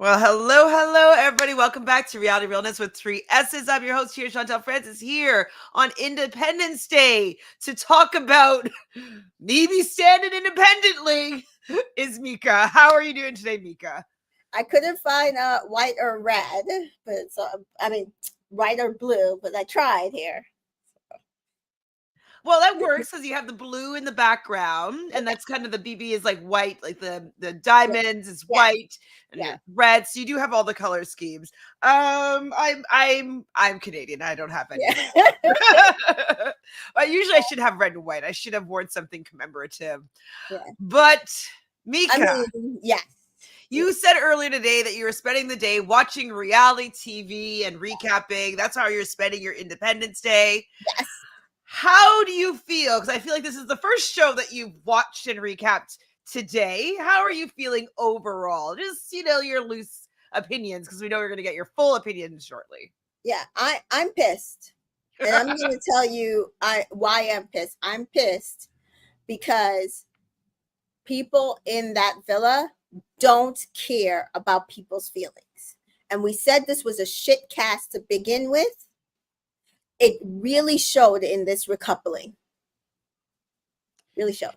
Well, hello, everybody. Welcome back to Reality Realness with 3 S's. I'm your host here, Chantele Francis, here on Independence Day to talk about me standing independently is Mika. How are you doing today, Mika? I couldn't find white or red, but white or blue, but I tried here. Well, that works because you have the blue in the background, and that's kind of the BB is like white, like the diamonds is white and red. So you do have all the color schemes. I'm Canadian. I don't have any. Usually I should have red and white. I should have worn something commemorative. But Mika, you said earlier today that you were spending the day watching reality TV and recapping. That's how you're spending your Independence Day. Yes. How do you feel? Because I feel like this is the first show that you've watched and recapped today. How are you feeling overall? Just, your loose opinions, because we know we're going to get your full opinions shortly. Yeah, I'm pissed. And I'm going to tell you why I'm pissed. I'm pissed because people in that villa don't care about people's feelings. And we said this was a shit cast to begin with. It really showed in this recoupling. Really showed.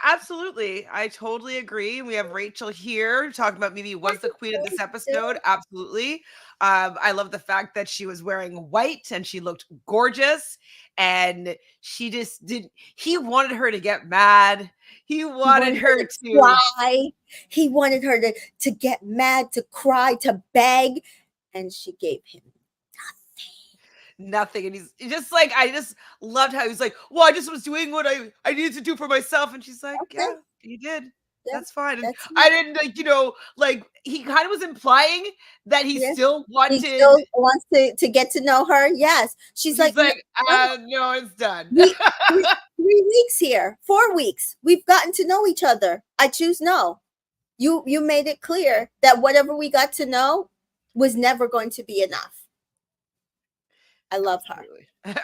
Absolutely. I totally agree. We have Rachel here talking about maybe was the queen of this episode. Absolutely. I love the fact that she was wearing white and she looked gorgeous, and she just didn't. He wanted her to get mad. He wanted her to cry. He wanted her to get mad, to cry, to beg, and she gave him nothing. And he's just like, I just loved how he's like, well, I just was doing what I needed to do for myself. And she's like, okay. Yeah, you did. Yeah, that's fine. And I didn't he kind of was implying that he still wanted. He still wants to get to know her. Yes. She's like, no, it's done. 3 weeks here, 4 weeks. We've gotten to know each other. I choose no. You made it clear that whatever we got to know was never going to be enough. I love her.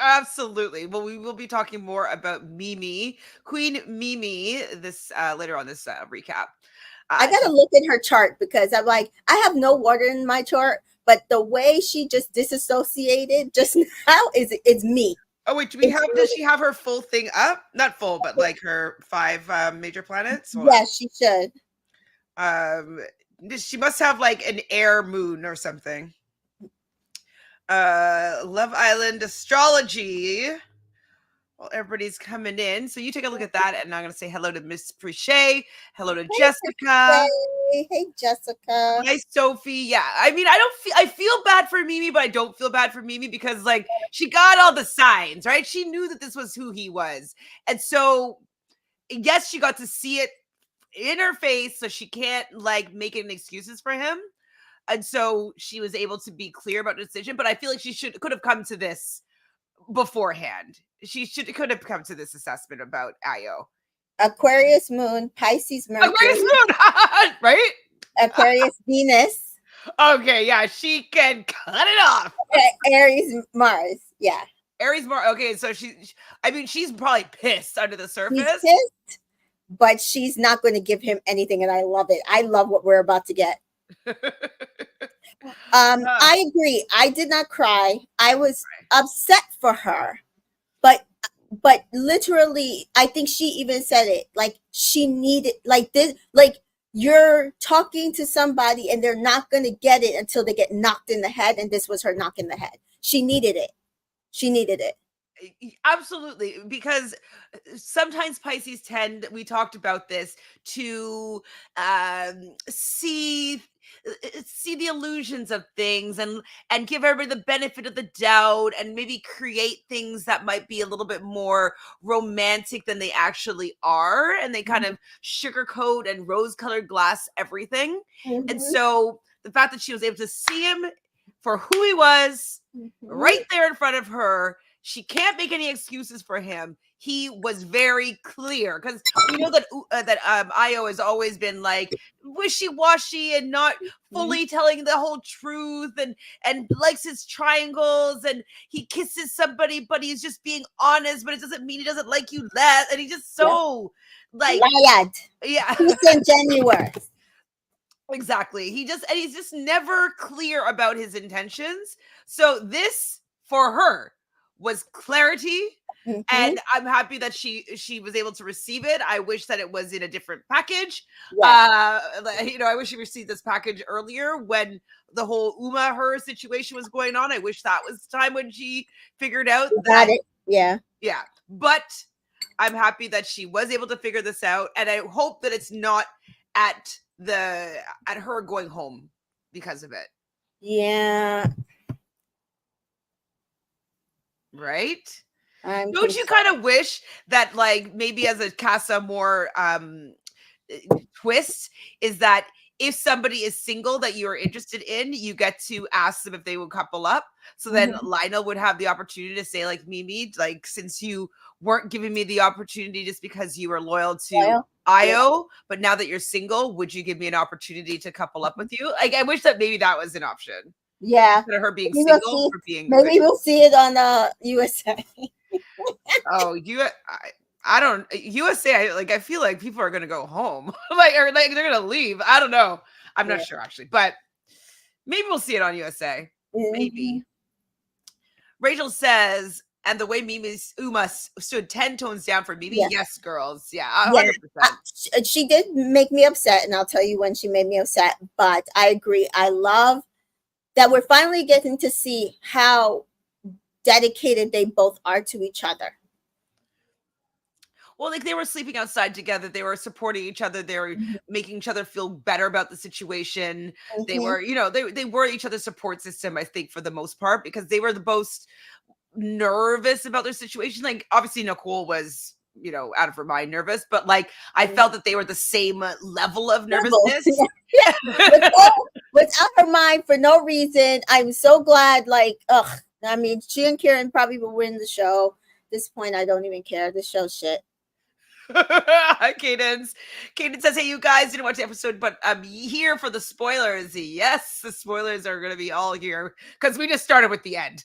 Absolutely. Well, we will be talking more about Mimi, Queen Mimi, this later on this recap. I got to look in her chart because I'm like, I have no water in my chart, but the way she just disassociated just now is me. Oh wait, does she have her full thing up? Not full, but like her 5 major planets? Yes, she should. She must have like an air moon or something. Love Island astrology. Well, everybody's coming in, so you take a look at that, and I'm going to say hello to Miss Prichet. Hello to Jessica. Hey, Jessica. Hi, Sophie. Yeah, I mean, I feel bad for Mimi, but I don't feel bad for Mimi because, like, she got all the signs, right? She knew that this was who he was, and so yes, she got to see it in her face, so she can't like make any excuses for him. And so she was able to be clear about the decision, but I feel like she could have come to this beforehand. She could have come to this assessment about Ayo. Aquarius moon, Pisces Mercury. Aquarius moon, right? Aquarius Venus. Okay, yeah, she can cut it off. Aries Mars, yeah. Aries Mars. Okay, so she's probably pissed under the surface. She's pissed, but she's not going to give him anything, and I love it. I love what we're about to get. I agree. I did not cry. I was upset for her, but literally, I think she even said it. Like she needed, like this, like you're talking to somebody and they're not going to get it until they get knocked in the head, and this was her knock in the head. She needed it. She needed it. Absolutely, because sometimes Pisces tend, we talked about this, to see the illusions of things and give everybody the benefit of the doubt and maybe create things that might be a little bit more romantic than they actually are, and they kind of sugarcoat and rose-colored glass everything. And so the fact that she was able to see him for who he was right there in front of her, she can't make any excuses for him. He was very clear, because we know that Ayo has always been like wishy-washy and not fully telling the whole truth, and likes his triangles, and he kisses somebody, but he's just being honest, but it doesn't mean he doesn't like you less, and he's just so like lied. Yeah. Disingenuous. Exactly. He's just never clear about his intentions. So this for her was clarity. Mm-hmm. And I'm happy that she was able to receive it. I wish that it was in a different package. Yes. I wish she received this package earlier when the whole her situation was going on. I wish that was the time when she figured out Got that, it. Yeah. yeah. But I'm happy that she was able to figure this out. And I hope that it's not at her going home because of it. Yeah. Right? I'm Don't you concerned. kind of wish that, like, maybe as a Casa Amor twist is that if somebody is single that you are interested in, you get to ask them if they would couple up. So then Mhm. Lionel would have the opportunity to say, like, Mimi, like, since you weren't giving me the opportunity just because you were loyal to Loyal? Yeah. Io, but now that you're single, would you give me an opportunity to couple up Mhm. with you? Like, I wish that maybe that was an option Yeah. instead of her being Maybe we'll single see. for being with Maybe we'll see it on USA. Oh, I don't USA. I feel like people are gonna go home, or they're gonna leave. I don't know. I'm not Yeah. sure actually, but maybe we'll see it on USA. Mhm. Maybe. Rachel says, and the way Mimi's Uma stood 10 tones down for Mimi. Yeah. Yes, girls. Yeah, Yeah. 100%. She did make me upset, and I'll tell you when she made me upset. But I agree. I love that we're finally getting to see how dedicated they both are to each other. Well, like they were sleeping outside together. They were supporting each other. They were Mhm. making each other feel better about the situation. They Mhm. were, they were each other's support system, I think, for the most part, because they were the most nervous about their situation. Like, obviously, Nicole was, out of her mind nervous, but like, I felt that they were the same level of Level. nervousness. Yeah. Without her mind for no reason. I'm so glad. Like, ugh. I mean, she and Kieran probably will win the show. At this point, I don't even care. The show's shit. Cadence. Cadence says, "Hey, you guys didn't watch the episode, but I'm here for the spoilers." Yes, the spoilers are going to be all here because we just started with the end.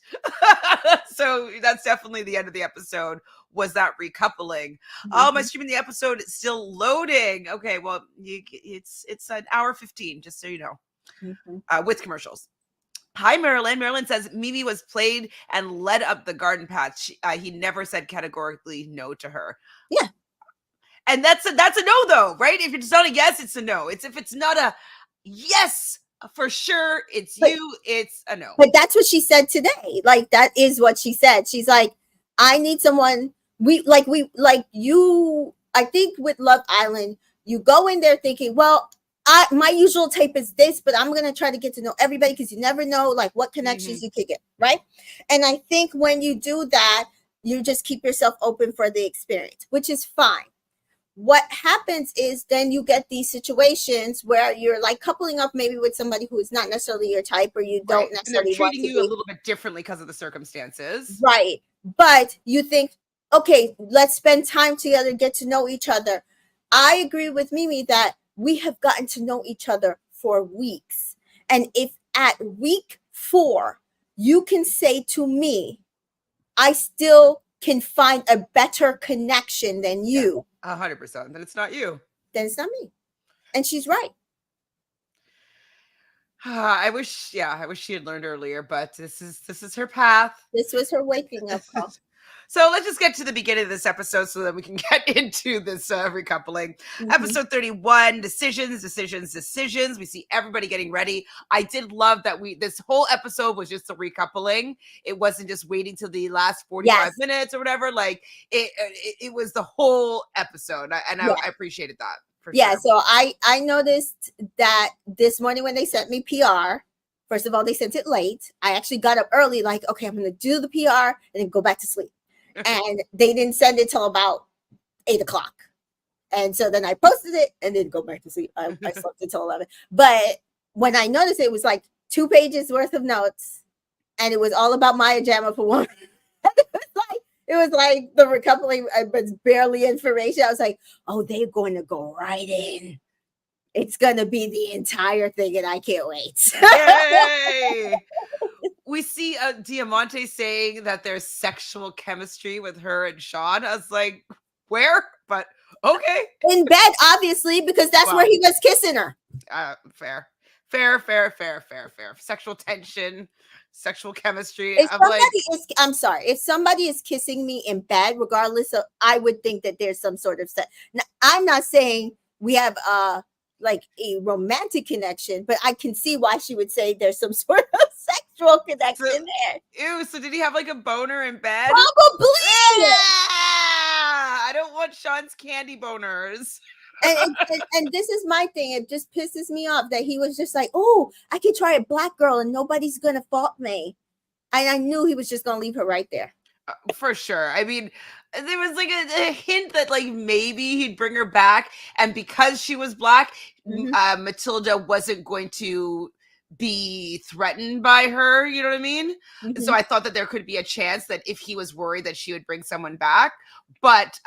So that's definitely the end of the episode. Was that recoupling? Oh, my Mhm. streaming the episode is still loading. Okay, well, it's an hour 15, just so you know, Mhm. with commercials. Hi, Marilyn. Marilyn says Mimi was played and led up the garden path. He never said categorically no to her. Yeah. And that's a no, though, right? If it's not a yes, it's a no. It's if it's not a yes for sure, it's But you, it's a no. But that's what she said today. Like, that is what she said. She's like, I need someone. You. I think with Love Island, you go in there thinking, well, my usual type is this, but I'm gonna try to get to know everybody because you never know like what connections you could get, right? And I think when you do that, you just keep yourself open for the experience, which is fine. What happens is then you get these situations where you're like coupling up maybe with somebody who is not necessarily your type or you Right. don't And they're necessarily want treating to you a be. little bit differently because of the circumstances. Right. But you think, okay, let's spend time together, get to know each other. I agree with Mimi that we have gotten to know each other for weeks. And if at week 4, you can say to me, I still can find a better connection than Yeah, you, 100%. Then it's not you. then it's not me. And she's right. I wish she had learned earlier, but this is her path. This was her waking up call. So let's just get to the beginning of this episode so that we can get into this recoupling. Mhm. Episode 31, decisions. We see everybody getting ready. I did love that this whole episode was just a recoupling. It wasn't just waiting till the last 45 Yes. minutes or whatever. Like it was the whole episode. I appreciated that for Yeah, sure. so I noticed that this morning when they sent me PR, first of all, they sent it late. I actually got up early, like, okay, I'm gonna do the PR and then go back to sleep. And they didn't send it till about 8 o'clock. And so then I posted it and then go back to sleep. I slept until 11. But when I noticed it was like 2 pages worth of notes, and it was all about Maya Jama for one. It was like the recoupling was barely information. I was like, oh, they're going to go right in. It's going to be the entire thing, and I can't wait. Yay! We see Diamante saying that there's sexual chemistry with her and Sean. I was like, where? But okay. In bed, obviously, because that's where he was kissing her. Fair. Sexual tension, sexual chemistry. If I'm like, I'm sorry, if somebody is kissing me in bed, regardless of, I would think that there's some sort of sex. Now, I'm not saying we have like a romantic connection, but I can see why she would say there's some sort of sexual so, connection there. ew. So did he have like a boner in bed? Probably. Ah, I don't want Sean's candy boners. And this is my thing. It just pisses me off that he was just like, oh, I could try a black girl and nobody's gonna fault me. And I knew he was just gonna leave her right there. For sure. I mean, there was like a hint that like maybe he'd bring her back, and because she was black, Matilda wasn't going to be threatened by her. You know what I mean? So I thought that there could be a chance that if he was worried that she would bring someone back, but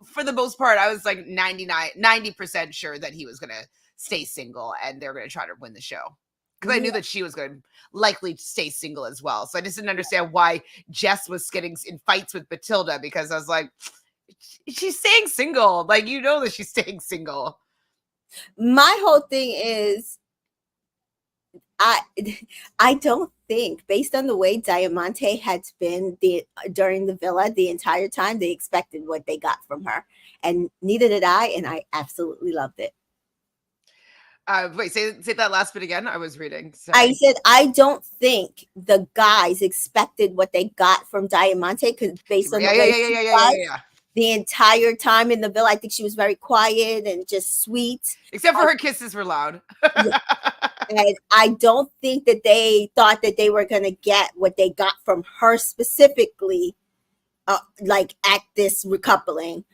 for the most part, I was like 90% sure that he was going to stay single and they're going to try to win the show. Because I knew that she was going to likely stay single as well. So I just didn't understand why Jess was getting in fights with Matilda, because I was like, she's staying single. Like, you know that she's staying single. My whole thing is, I don't think, based on the way Diamante had been during the villa the entire time, they expected what they got from her. And neither did I, and I absolutely loved it. Wait, say that last bit again. I was reading. Sorry. I said I don't think the guys expected what they got from Diamante, because based on the way she was the entire time in the villa, I think she was very quiet and just sweet. Except for her kisses were loud. Yeah. And I don't think that they thought that they were going to get what they got from her specifically, like at this recoupling.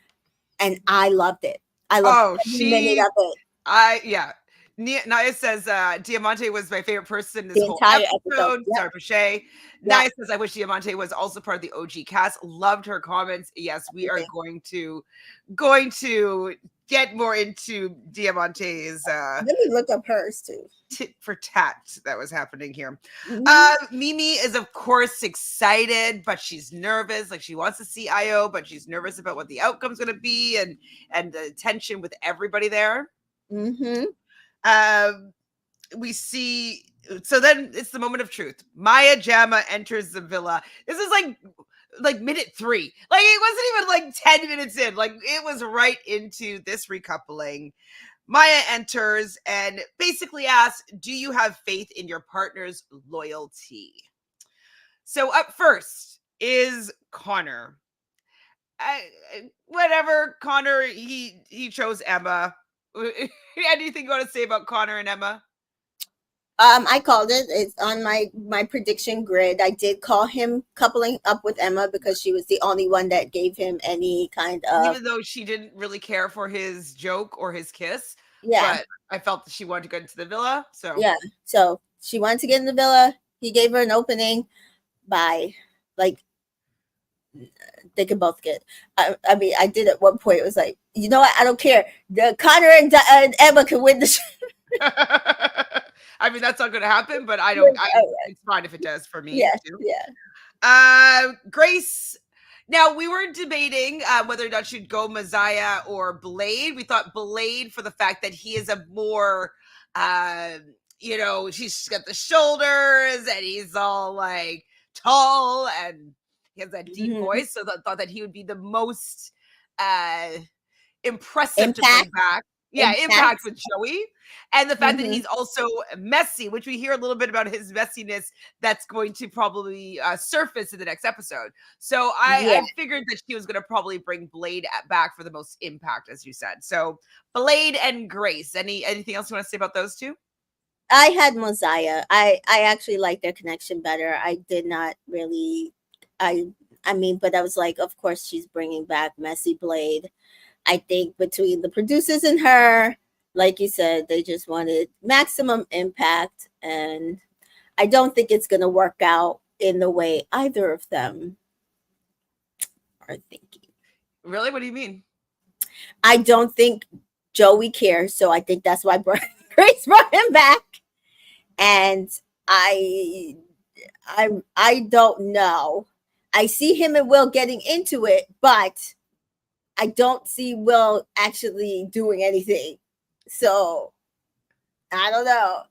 And I loved it. I loved every minute of it. Naya says Diamante was my favorite person this whole episode. Sorry for Shay. Naya says, I wish Diamante was also part of the OG cast. Loved her comments. Yes, we are going to get more into Diamante's let me look up hers too. Tit for tat that was happening here. Mimi is of course excited, but she's nervous. Like, she wants to see Io, but she's nervous about what the outcome's going to be, and the tension with everybody there. We see, so then it's the moment of truth. Maya Jama enters the villa. This is like minute 3. Like, it wasn't even like 10 minutes in. Like, it was right into this recoupling. Maya enters and basically asks, do you have faith in your partner's loyalty? So up first is Connor. Whatever, Connor, he chose Emma. Anything you want to say about Connor and Emma? I called it. It's on my prediction grid. I did call him coupling up with Emma because she was the only one that gave him any kind of, even though she didn't really care for his joke or his kiss. Yeah, but I felt that she wanted to go into the villa. So she wanted to get in the villa. He gave her an opening by, like, they could both get. I mean, I did at one point. It was like, you know what? I don't care. The Connor and Emma can win the show. I mean, that's not going to happen, but it's fine if it does for me. Too. Grace. Now, we were debating whether or not she'd go Messiah or Blade. We thought Blade for the fact that he is a more, she's got the shoulders and he's all like tall and he has that deep voice. So I thought that he would be the most impressive to bring back. Impact with Joey. And the fact that he's also messy, which we hear a little bit about his messiness that's going to probably surface in the next episode. So I figured that she was going to probably bring Blade back for the most impact, as you said. So Blade and Grace. Anything else you want to say about those two? I had Mosiah. I actually liked their connection better. I did not really. I mean, but I was like, of course she's bringing back messy Blade. I think between the producers and her, like you said, they just wanted maximum impact. And I don't think it's going to work out in the way either of them are thinking. Really? What do you mean? I don't think Joey cares. So I think that's why Grace brought him back. And I don't know. I see him and Will getting into it, but I don't see Will actually doing anything. So I don't know.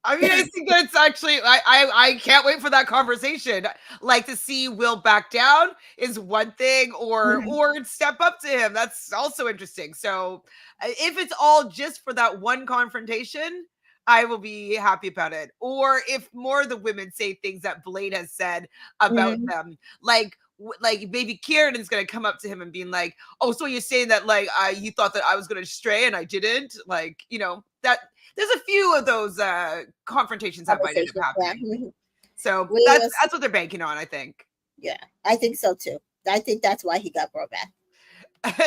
I mean, I think that it's actually, I can't wait for that conversation. Like, to see Will back down is one thing, or step up to him. That's also interesting. So if it's all just for that one confrontation, I will be happy about it. Or if more of the women say things that Blade has said about them, like maybe Kieran is going to come up to him and being like, oh, so you're saying that like you thought that I was going to stray and I didn't, like, you know, that there's a few of those confrontations that might end up happening. Yeah. So that's what they're banking on, I think. Yeah, I think so too. I think that's why he got brought back.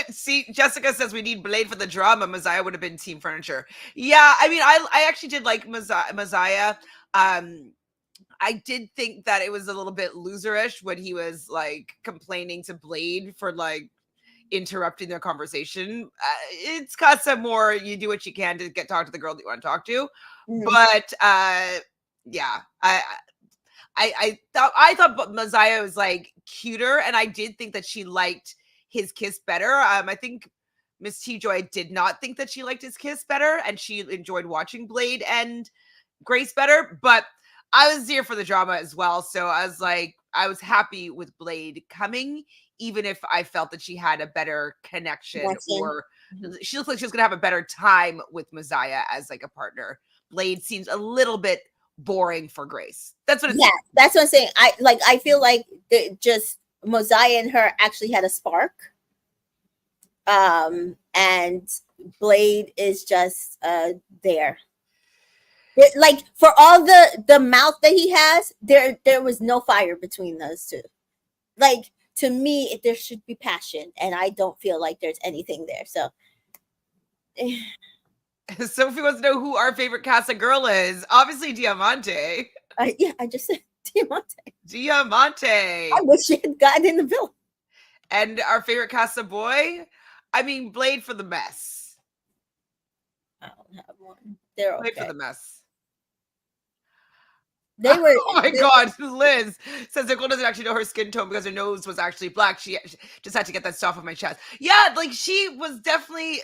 See, Jessica says we need Blade for the drama. Messiah would have been team furniture. Yeah, I mean, I actually did like Messiah. I did think that it was a little bit loserish when he was like complaining to Blade for like interrupting their conversation. It's Casa Amor. You do what you can to talk to the girl that you want to talk to. But yeah, I thought Messiah was like cuter, and I did think that she liked his kiss better. I think Miss T Joy did not think that she liked his kiss better, and she enjoyed watching Blade and Grace better. But I was here for the drama as well, so I was like, I was happy with Blade coming, even if I felt that she had a better connection, or she looked like she was gonna have a better time with Messiah as like a partner. Blade seems a little bit boring for Grace. That's what it's that's what I'm saying. I feel like just Mosiah and her actually had a spark. And Blade is just there. Like, for all the mouth that he has, there was no fire between those two. Like, to me, there should be passion, and I don't feel like there's anything there. So Sophie wants to know who our favorite Casa girl is. Obviously, Diamante. Yeah, I just said Diamante. Diamante. I wish she had gotten in the villain. And our favorite Casa boy? I mean, Blade for the mess. I don't have one. They're okay. Blade for the mess. They were. Oh my God, Liz says Nicole doesn't actually know her skin tone because her nose was actually black. She just had to get that stuff off my chest. Yeah, like she was definitely.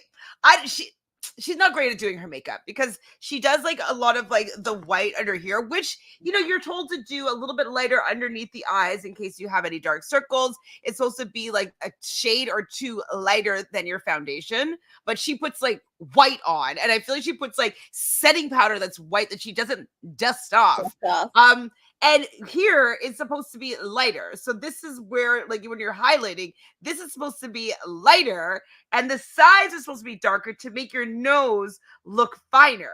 She's not great at doing her makeup because she does like a lot of like the white under here, which, you know, you're told to do a little bit lighter underneath the eyes in case you have any dark circles. It's supposed to be like a shade or two lighter than your foundation, but she puts like white on, and I feel like she puts like setting powder that's white that she doesn't dust off. And here it's supposed to be lighter. So this is where, like, when you're highlighting, this is supposed to be lighter, and the sides are supposed to be darker to make your nose look finer.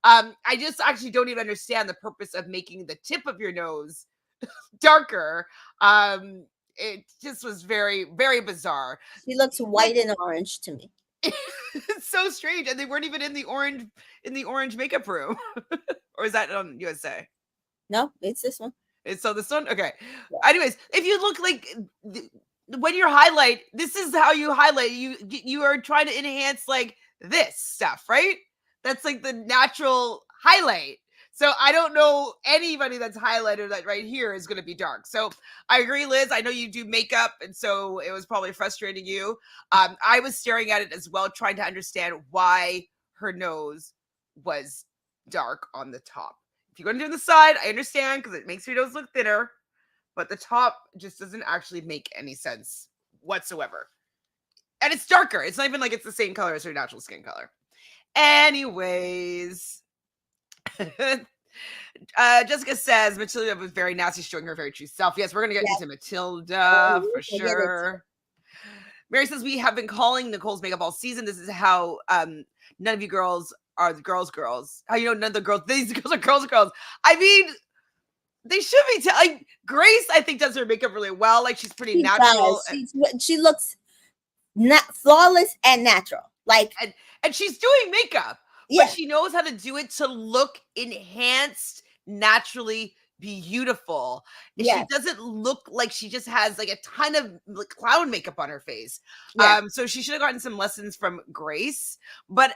I just actually don't even understand the purpose of making the tip of your nose darker. It just was very, very bizarre. She looks white and orange to me. It's so strange, and they weren't even in the orange makeup room. Or is that on USA? No, it's this one. It's so this one? Okay. Yeah. Anyways, if you look like when you highlight, this is how you highlight. You are trying to enhance like this stuff, right? That's like the natural highlight. So I don't know anybody that's highlighted that right here is going to be dark. So I agree, Liz. I know you do makeup, and so it was probably frustrating you. I was staring at it as well, trying to understand why her nose was dark on the top. If you're going to do the side, I understand because it makes your nose look thinner, but the top just doesn't actually make any sense whatsoever. And it's darker. It's not even like it's the same color as her natural skin color. Anyways, Jessica says Matilda was very nasty, showing her very true self. Yes, we're going to get into Matilda for sure. Mary says, we have been calling Nicole's makeup all season. This is how none of you girls are the girls. How you know none of the girls, these girls are girls. I mean, they should be like Grace, I think, does her makeup really well. Like, she's pretty natural. She looks flawless and natural. Like, and she's doing makeup, but she knows how to do it to look enhanced, naturally beautiful. She doesn't look like she just has like a ton of like clown makeup on her face. So she should have gotten some lessons from Grace, but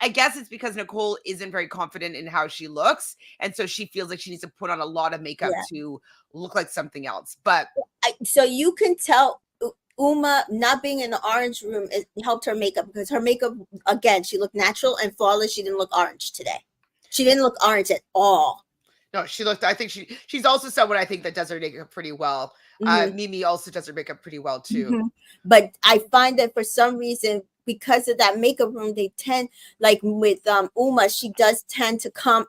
I guess it's because Nicole isn't very confident in how she looks, and so she feels like she needs to put on a lot of makeup to look like something else. But so you can tell Uma not being in the orange room, it helped her makeup, because her makeup, again, she looked natural and flawless. She didn't look orange today. She didn't look orange at all. No, she looked. I think she's also someone I think that does her makeup pretty well. Mimi also does her makeup pretty well too. But I find that for some reason, because of that makeup room, they tend, like with Uma, she does tend to come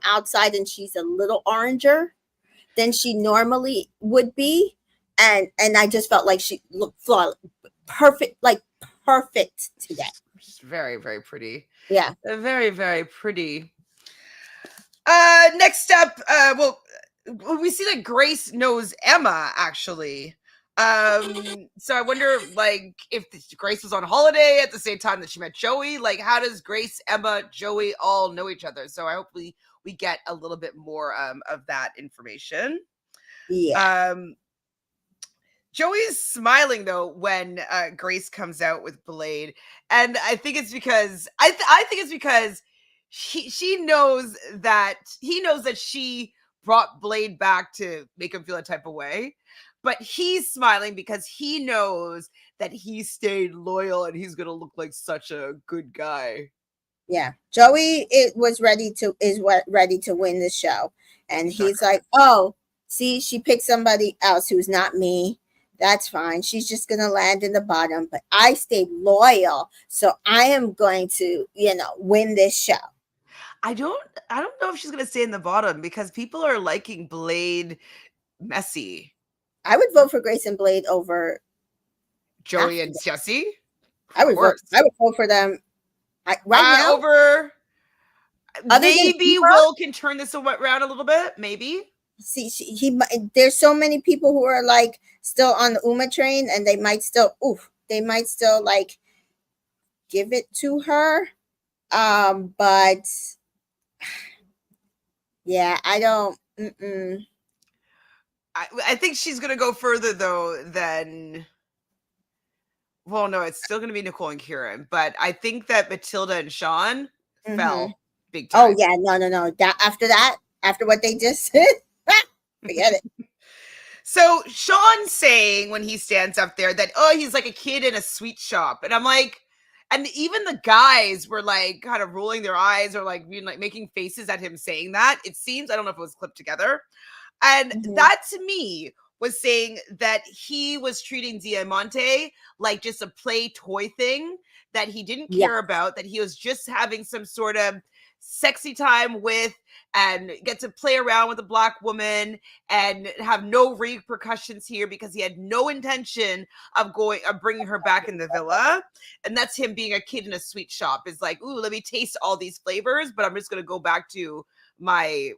outside, and she's a little oranger than she normally would be, and I just felt like she looked flawless, perfect today. She's very, very pretty. Yeah, very, very pretty. Next up, well, we see that Grace knows Emma actually. So I wonder, like, if Grace was on holiday at the same time that she met Joey. Like, how does Grace, Emma, Joey all know each other? So I hope we get a little bit more of that information. Yeah. Joey's smiling though when Grace comes out with Blade, and I think it's because I think it's because he knows that she brought Blade back to make him feel a type of way, but he's smiling because he knows that he stayed loyal and he's gonna look like such a good guy. Yeah, Joey is ready to win the show, and he's like, oh, see, she picked somebody else who's not me. That's fine. She's just going to land in the bottom, but I stayed loyal. So I am going to, win this show. I don't know if she's going to stay in the bottom because people are liking Blade messy. I would vote for Grace and Blade over Joey and Jesse. I would vote for them right now. Over. Maybe Will can turn this around a little bit. Maybe. See, there's so many people who are like still on the Uma train, and they might still like give it to her. But yeah, I don't. I think she's gonna go further though than. Well, no, it's still gonna be Nicole and Kieran, but I think that Matilda and Sean fell big time. Oh yeah, no. After what they just said. Forget it. So Sean's saying when he stands up there that, oh, he's like a kid in a sweet shop. And I'm like, and even the guys were like kind of rolling their eyes or like being like making faces at him saying that. It seems, I don't know if it was clipped together. And that to me was saying that he was treating Diamante like just a play toy thing that he didn't care about, that he was just having some sort of sexy time with and get to play around with a black woman and have no repercussions here because he had no intention of bringing her back in the villa. And that's him being a kid in a sweet shop. Is like, ooh, let me taste all these flavors, but I'm just going to go back to my,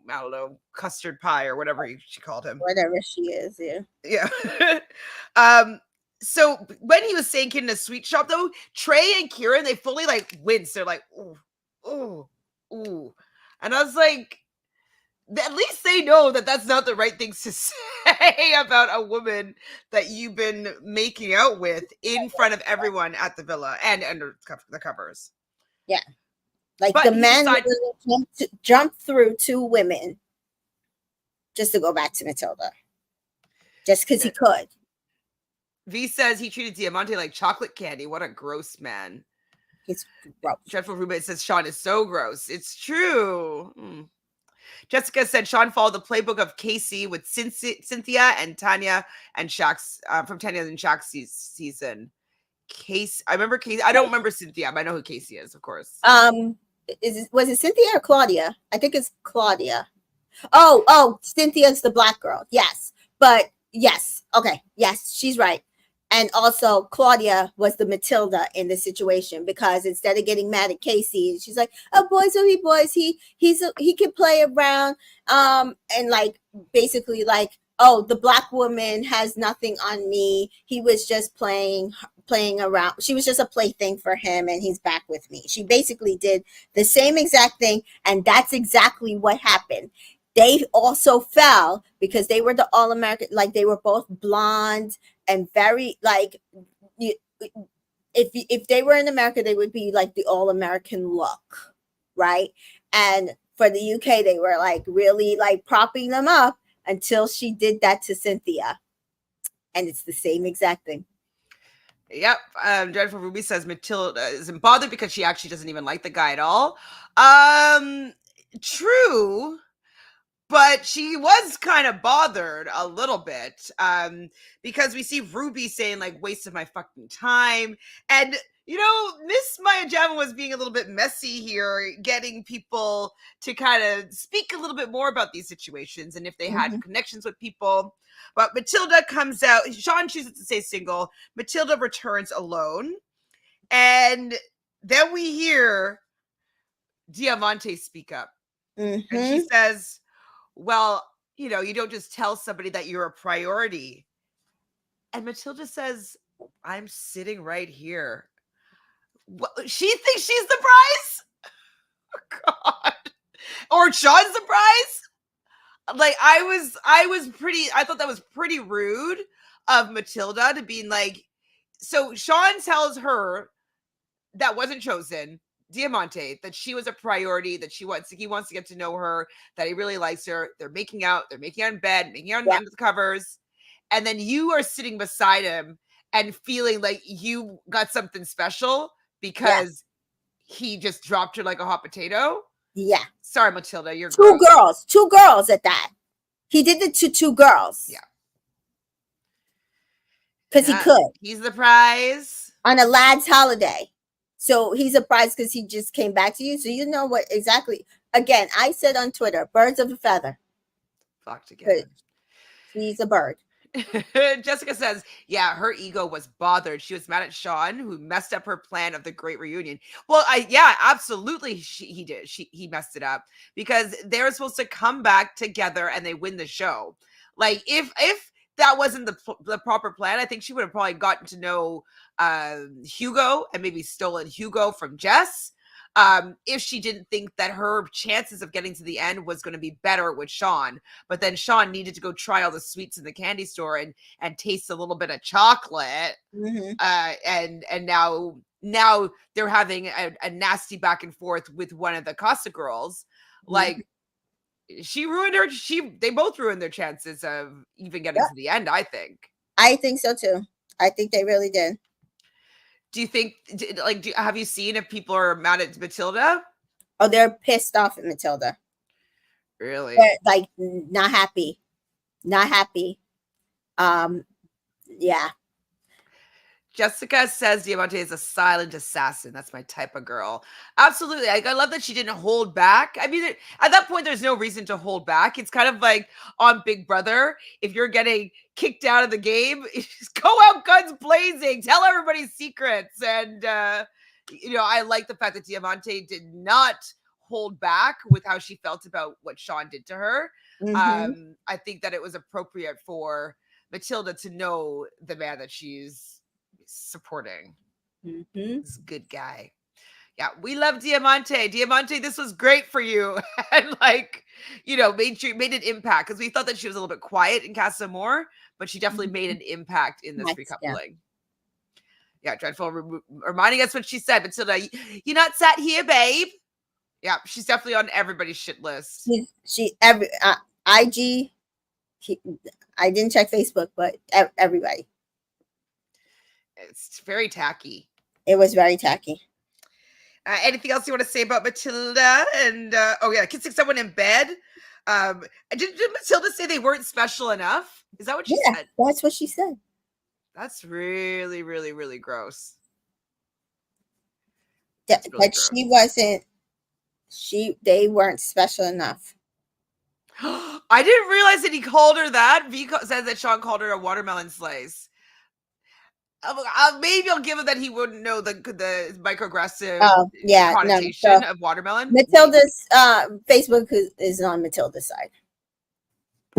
I don't know, custard pie or whatever she called him. Whatever she is, yeah. Yeah. So when he was saying kid in a sweet shop though, Trey and Kieran, they fully like winced. They're like, ooh. And I was like, at least they know that that's not the right things to say about a woman that you've been making out with in front of everyone at the villa and under the covers. Yeah. Like the man jumped through two women just to go back to Matilda. Just because he could. V says he treated Diamante like chocolate candy. What a gross man. It's gross. Dreadful Roommate says Sean is so gross. It's true. Jessica said Sean followed the playbook of Casey with Cynthia and Tanya and Shaq's from Tanya and Shaq's season. I remember Casey. I don't remember Cynthia, but I know who Casey is, of course. Was it Cynthia or Claudia? I think it's Claudia. Oh, Cynthia's the black girl. Yes, but yes, okay, yes, she's right. And also Claudia was the Matilda in the situation, because instead of getting mad at Casey, she's like, oh, boys will be boys. He can play around. And like, basically like, oh, the black woman has nothing on me. He was just playing around. She was just a plaything for him, and he's back with me. She basically did the same exact thing. And that's exactly what happened. They also fell because they were the All-American, like they were both blonde and very like, if they were in America, they would be like the All-American look, right? And for the UK, they were like really like propping them up until she did that to Cynthia. And it's the same exact thing. Yep. Dreadful Ruby says Matilda isn't bothered because she actually doesn't even like the guy at all. True. But she was kind of bothered a little bit because we see Ruby saying, like, waste of my fucking time. And, you know, Miss Maya Jama was being a little bit messy here, getting people to kind of speak a little bit more about these situations and if they had connections with people. But Matilda comes out. Sean chooses to stay single. Matilda returns alone. And then we hear Diamante speak up. And she says, well, you know, you don't just tell somebody that you're a priority. And Matilda says, I'm sitting right here. What, she thinks she's the prize? Oh, God. Or Sean's the prize? Like, I thought that was pretty rude of Matilda to be like, so Sean tells her that wasn't chosen, Diamante, that she was a priority, that he wants to get to know her, that he really likes her. They're making out in bed, making out under the covers. And then you are sitting beside him and feeling like you got something special because he just dropped her like a hot potato. Yeah. Sorry, Matilda, you're two girls at that. He did it to two girls. Yeah. Because he could. He's the prize. On a lad's holiday. So he's a prize because he just came back to you. So you know what exactly. Again, I said on Twitter, birds of a feather. Flock together. He's a bird. Jessica says, yeah, her ego was bothered. She was mad at Sean, who messed up her plan of the great reunion. Well, absolutely. He did. He messed it up because they were supposed to come back together and they win the show. Like if that wasn't the proper plan, I think she would have probably gotten to know Hugo and maybe stolen Hugo from Jess. If she didn't think that her chances of getting to the end was going to be better with Sean, but then Sean needed to go try all the sweets in the candy store and taste a little bit of chocolate. And now they're having a nasty back and forth with one of the Casa girls. Like they both ruined their chances of even getting to the end, I think. I think so too. I think they really did. Do you think, have you seen if people are mad at Matilda? Oh, they're pissed off at Matilda. Really? They're like not happy. Yeah. Jessica says Diamante is a silent assassin. That's my type of girl. Absolutely. I love that she didn't hold back. I mean, at that point, there's no reason to hold back. It's kind of like on Big Brother. If you're getting kicked out of the game, just go out guns blazing. Tell everybody secrets. And, I like the fact that Diamante did not hold back with how she felt about what Sean did to her. I think that it was appropriate for Matilda to know the man that she's supporting. He's a good guy. Yeah, we love Diamante. Diamante, this was great for you. And made an impact because we thought that she was a little bit quiet in Casa Amor, but she definitely made an impact in this recoupling. Yeah, Dreadful reminding us what she said. Matilda, you not sat here, babe. Yeah, she's definitely on everybody's shit list. IG. I didn't check Facebook, but everybody. It's very tacky. It was very tacky. Anything else you want to say about Matilda? And kissing someone in bed. Did Matilda say they weren't special enough? Is that what she said? That's what she said. That's really, really, really gross. That she wasn't. They weren't special enough. I didn't realize that he called her that. V says that Sean called her a watermelon slice. Maybe I'll give him that he wouldn't know the microaggressive connotation of watermelon. Matilda's Facebook is on Matilda's side.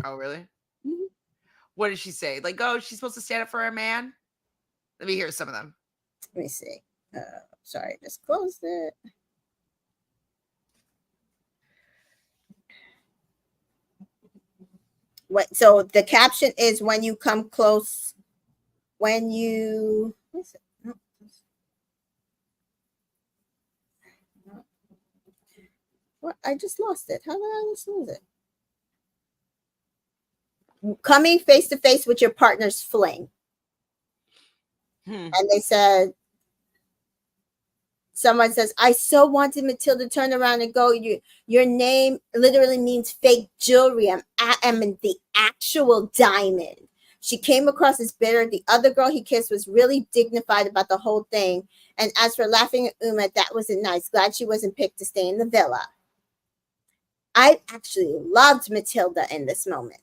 Oh, really? Mm-hmm. What did she say? Like, she's supposed to stand up for her man? Let me hear some of them. Let me see. Sorry, I just closed it. So the caption is when you come close. When you, what's it? No. What? I just lost it. How did I just lose it? coming face to face with your partner's fling. Hmm. And they said, someone says, I so wanted Matilda to turn around and go, your name literally means fake jewelry. I'm the actual diamond. She came across as bitter. The other girl he kissed was really dignified about the whole thing. And as for laughing at Uma, that wasn't nice. Glad she wasn't picked to stay in the villa. I actually loved Matilda in this moment.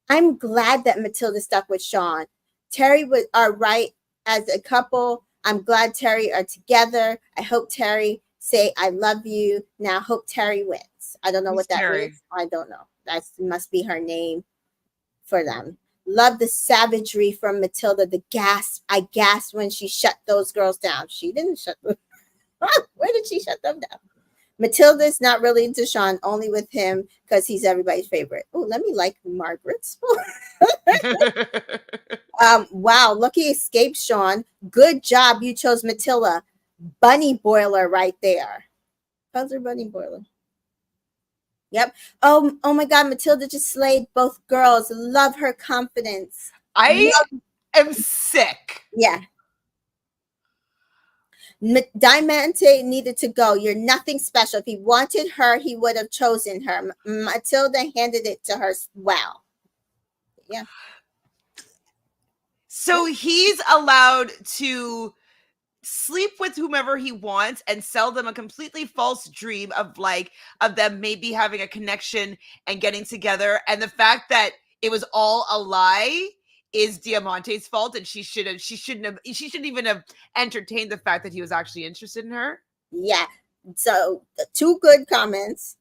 I'm glad that Matilda stuck with Sean. Terry are right as a couple. I'm glad Terry are together. I hope Terry say I love you. Now hope Terry wins. I don't know Who's what that Terry? means. I don't know. That must be her name for them. Love the savagery from Matilda. The gasp. I gasped when she shut those girls down. She didn't shut them. Where did she shut them down? Matilda's not really into Sean, only with him because he's everybody's favorite. Oh, let me like Margaret's. Wow, lucky escape, Sean. Good job. You chose Matilda. Bunny boiler right there. How's her bunny boiler? Yep. Oh my God, Matilda just slayed both girls. Love her confidence. I am sick. Yeah. Diamante needed to go. You're nothing special. If he wanted her, he would have chosen her. Matilda handed it to her. Wow. Yeah. So he's allowed to sleep with whomever he wants and sell them a completely false dream of them maybe having a connection and getting together. And the fact that it was all a lie is Diamante's fault, and she shouldn't even have entertained the fact that he was actually interested in her. Yeah. So 2 good comments.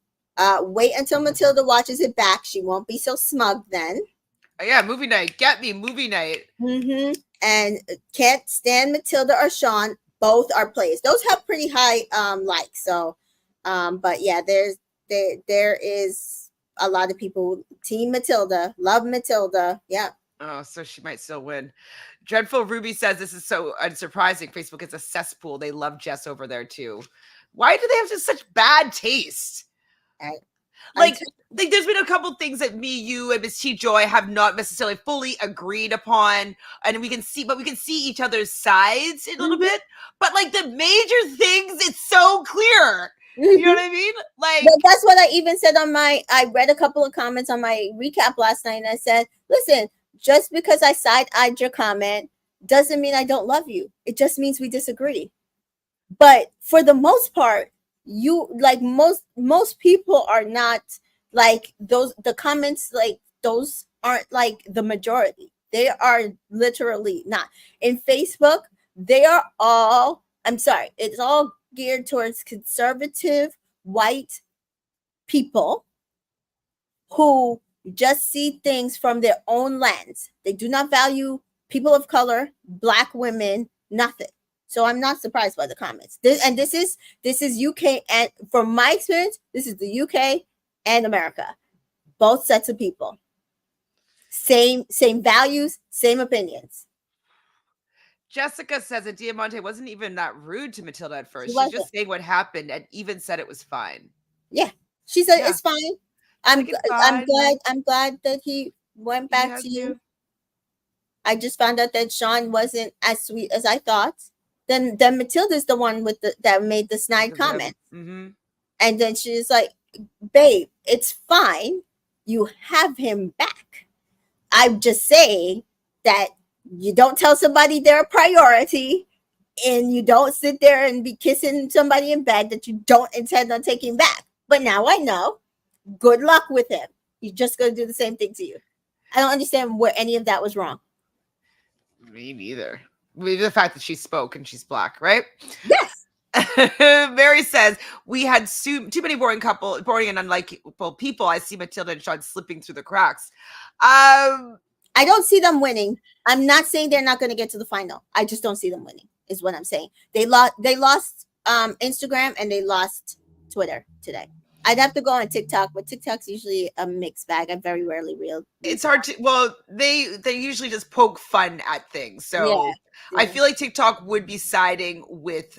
Wait until Matilda watches it back. She won't be so smug then. Yeah, movie night. Get me, movie night. Mm-hmm. And can't stand Matilda or Sean. Both are plays. Those have pretty high likes. So, but yeah, there is a lot of people team Matilda, love Matilda. Yeah. Oh, so she might still win. Dreadful Ruby says this is so unsurprising. Facebook is a cesspool. They love Jess over there too. Why do they have just such bad taste? Like there's been a couple things that me, you, and Miss T Joy have not necessarily fully agreed upon, and we can see each other's sides a little bit. But like the major things, it's so clear. You know what I mean? Like, but that's what I even said I read a couple of comments on my recap last night, and I said, listen, just because I side-eyed your comment doesn't mean I don't love you. It just means we disagree. But for the most part, you like most people are not like those. The comments like those aren't like the majority. They are literally not. In Facebook, they are all, I'm sorry, it's all geared towards conservative white people who just see things from their own lens. They do not value people of color, Black women, nothing. So I'm not surprised by the comments. This is UK, and from my experience, this is the UK and America. Both sets of people. Same values, same opinions. Jessica says that Diamante wasn't even that rude to Matilda at first. She's just saying what happened and even said it was fine. Yeah. She said it's fine. I'm glad that he went back to you. I just found out that Sean wasn't as sweet as I thought. Then Matilda's the one that made the snide comment. Mm-hmm. And then she's like, babe, it's fine. You have him back. I'm just saying that you don't tell somebody they're a priority, and you don't sit there and be kissing somebody in bed that you don't intend on taking back. But now I know. Good luck with him. He's just going to do the same thing to you. I don't understand where any of that was wrong. Me neither. Maybe the fact that she spoke and she's Black, right? Yes. Mary says, we had too many boring and unlikable people. I see Matilda and Sean slipping through the cracks. I don't see them winning. I'm not saying they're not going to get to the final. I just don't see them winning, is what I'm saying. They lost Instagram and they lost Twitter today. I'd have to go on TikTok, but TikTok's usually a mixed bag. I very rarely real. It's hard to. Well, they usually just poke fun at things. So yeah. I feel like TikTok would be siding with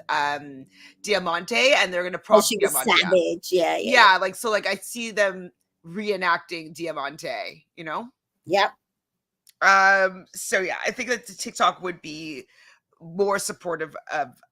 Diamante, and they're going to prop Diamante. Savage, yeah. Yeah, like so. Like I see them reenacting Diamante. You know. Yep. So yeah, I think that TikTok would be more supportive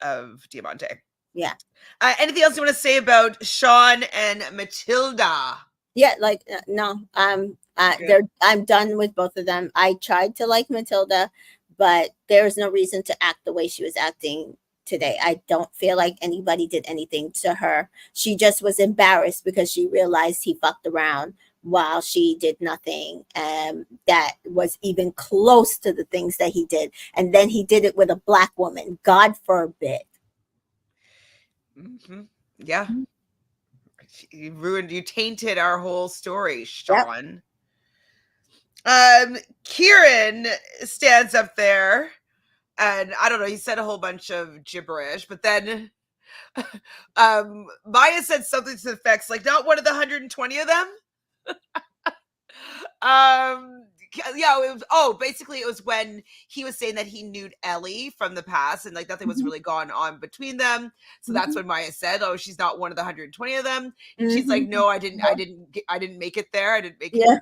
of Diamante. Yeah. Anything else you want to say about Sean and Matilda? Yeah, like no, I'm done with both of them. I tried to like Matilda, but there's no reason to act the way she was acting today. I don't feel like anybody did anything to her. She just was embarrassed because she realized he fucked around while she did nothing that was even close to the things that he did. And then he did it with a black woman. God forbid. Mm-hmm. Yeah. You ruined, you tainted our whole story, Yep. Sean. Kieran stands up there and I don't know, he said a whole bunch of gibberish, but then Maya said something to the effects like not one of the 120 of them. Yeah, it was basically it was when he was saying that he knew Ellie from the past and like nothing was really gone on between them. So that's when Maya said, oh, she's not one of the 120 of them. And she's like, no, I didn't make it there. I didn't make it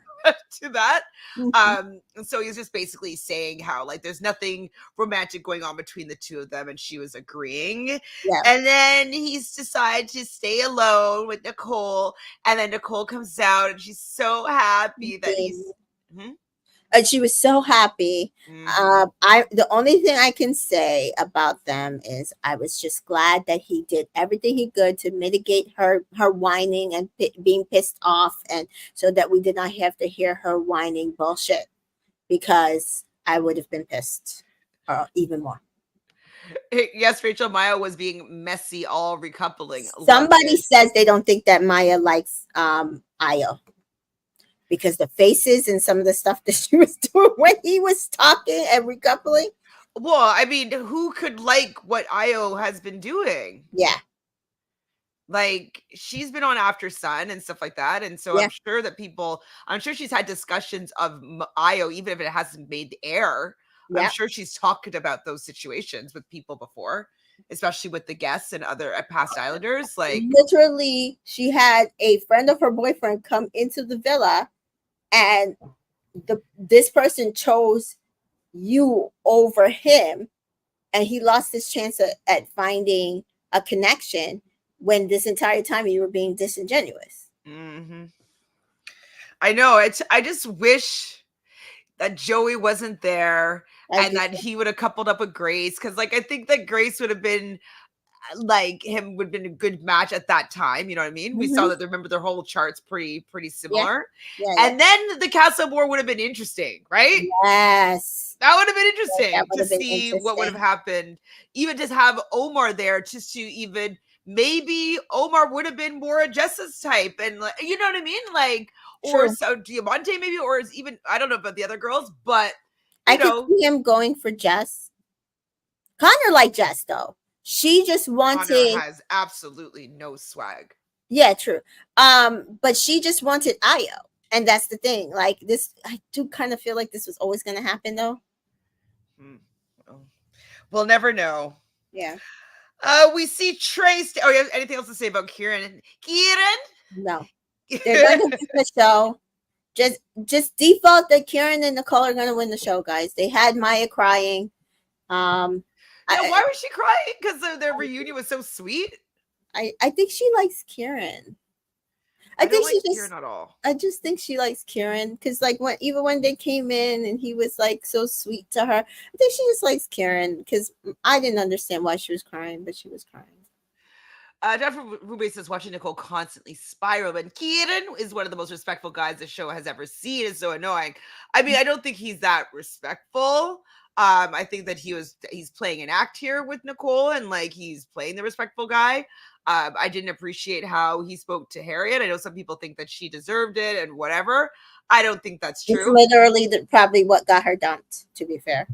to that. And so he was just basically saying how like there's nothing romantic going on between the two of them, and she was agreeing. Yeah. And then he's decided to stay alone with Nicole, and then Nicole comes out and she's so happy that he's And she was so happy. The only thing I can say about them is I was just glad that he did everything he could to mitigate her whining and being pissed off, and so that we did not have to hear her whining bullshit, because I would have been pissed even more. Yes, Rachel, Maya was being messy all recoupling. Somebody says they don't think that Maya likes Io, because the faces and some of the stuff that she was doing when he was talking and recoupling. Well, I mean, who could like what Io has been doing? Yeah. Like, she's been on After Sun and stuff like that. And so I'm sure she's had discussions of Io, even if it hasn't made the air. I'm sure she's talked about those situations with people before, especially with the guests and other past Islanders. Like, literally, she had a friend of her boyfriend come into the villa, and this person chose you over him, and he lost his chance at finding a connection when this entire time you were being disingenuous. I know. I just wish that Joey wasn't there and that he would have coupled up with Grace, because like I think that Grace would have been like him would have been a good match at that time. You know what I mean? We saw that, remember, their whole charts pretty similar. And then the Casa Amor would have been interesting, right? Yes. That would have been interesting to see what would have happened. Even just have Omar there, just to even maybe Omar would have been more a Jess's type, and like, you know what I mean? Like, or so Diamante maybe, or is even, I don't know about the other girls, but I could see him going for Jess. Connor liked Jess though. She just wanted. Connor has absolutely no swag. Yeah, true. But she just wanted Io, and that's the thing. Like this, I do kind of feel like this was always going to happen, though. We'll never know. Yeah. We see Trey. Oh, you have anything else to say about Kieran? Kieran? No. They're going to win the show. Just default that Kieran and Nicole are going to win the show, guys. They had Maya crying. Yeah, why was she crying? Because their reunion was so sweet. I think she likes Kieran. I think she just Kieran at all. I just think she likes Kieran because, like, when they came in and he was like so sweet to her, I think she just likes Kieran, because I didn't understand why she was crying, but she was crying. Dr. Rubey says watching Nicole constantly spiral, and Kieran is one of the most respectful guys the show has ever seen. It's so annoying. I mean, I don't think he's that respectful. I think that he's playing an act here with Nicole, and like he's playing the respectful guy. I didn't appreciate how he spoke to Harriet. I know some people think that she deserved it and whatever. I don't think that's true. It's literally probably what got her dumped, to be fair.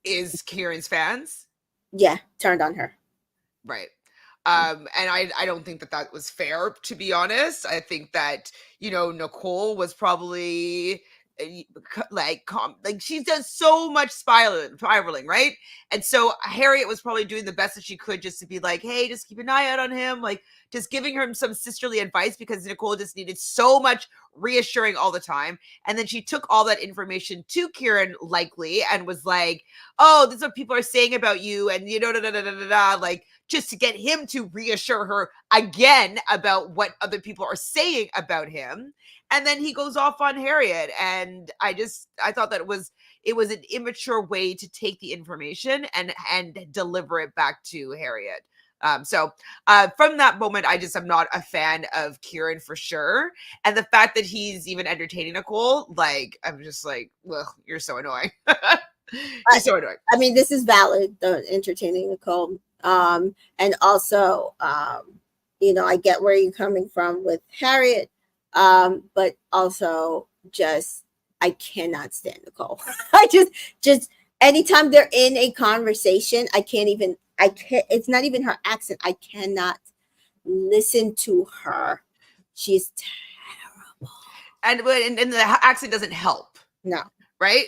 Is Kieran's fans? Yeah, turned on her. Right. And I don't think that was fair, to be honest. I think that, Nicole was probably like she does so much spiraling, right? And so Harriet was probably doing the best that she could just to be like, hey, just keep an eye out on him, like just giving her some sisterly advice, because Nicole just needed so much reassuring all the time. And then she took all that information to Kieran, likely, and was like, oh, this is what people are saying about you, and like just to get him to reassure her again about what other people are saying about him. And then he goes off on Harriet, and I thought that it was an immature way to take the information and deliver it back to Harriet. So from that moment, I just am not a fan of Kieran for sure. And the fact that he's even entertaining Nicole, like, I'm just like, well, you're so annoying. You're so annoying. I mean, this is valid, the entertaining Nicole. And also, I get where you're coming from with Harriet. But also just, I cannot stand Nicole. I just anytime they're in a conversation, I can't, it's not even her accent. I cannot listen to her. She's terrible. And the accent doesn't help. No. Right?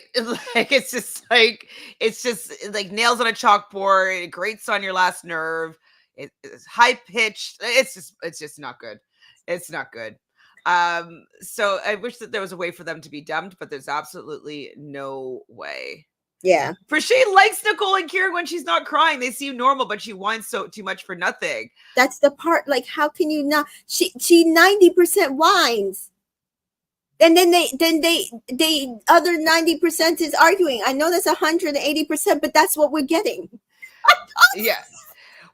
Like, it's just like nails on a chalkboard. It grates on your last nerve. It's high pitched. It's just not good. It's not good. So I wish that there was a way for them to be dumped, but there's absolutely no way. Yeah. For she likes Nicole and Kieran when she's not crying. They seem normal, but she whines too much for nothing. That's the part. Like, how can you not? She 90% whines. And then they other 90% is arguing. I know that's 180%, but that's what we're getting. Yes.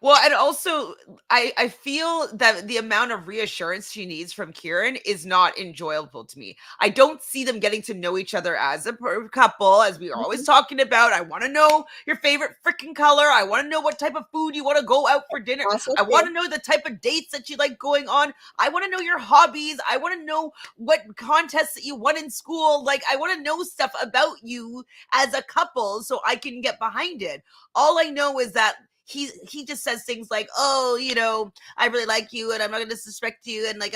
Well, and also, I feel that the amount of reassurance she needs from Kieran is not enjoyable to me. I don't see them getting to know each other as a couple, as we are always talking about. I want to know your favorite freaking color. I want to know what type of food you want to go out for dinner. I want to know the type of dates that you like going on. I want to know your hobbies. I want to know what contests that you won in school. Like, I want to know stuff about you as a couple so I can get behind it. All I know is that he just says things like, oh, I really like you and I'm not going to disrespect you. And like,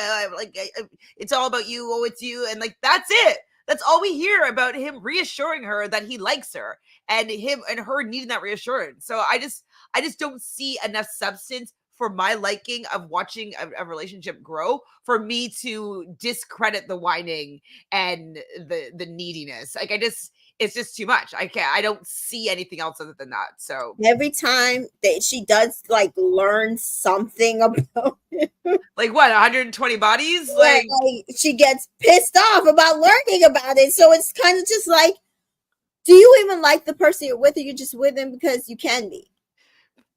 it's all about you. Oh, it's you. And like, that's it. That's all we hear about him reassuring her that he likes her, and him and her needing that reassurance. So I just don't see enough substance for my liking of watching a relationship grow for me to discredit the whining and the neediness. Like, it's just too much. I don't see anything else other than that. So every time that she does like learn something about him, like what, 120 bodies? Like she gets pissed off about learning about it. So it's kind of just like, do you even like the person you're with, or you're just with him because you can be?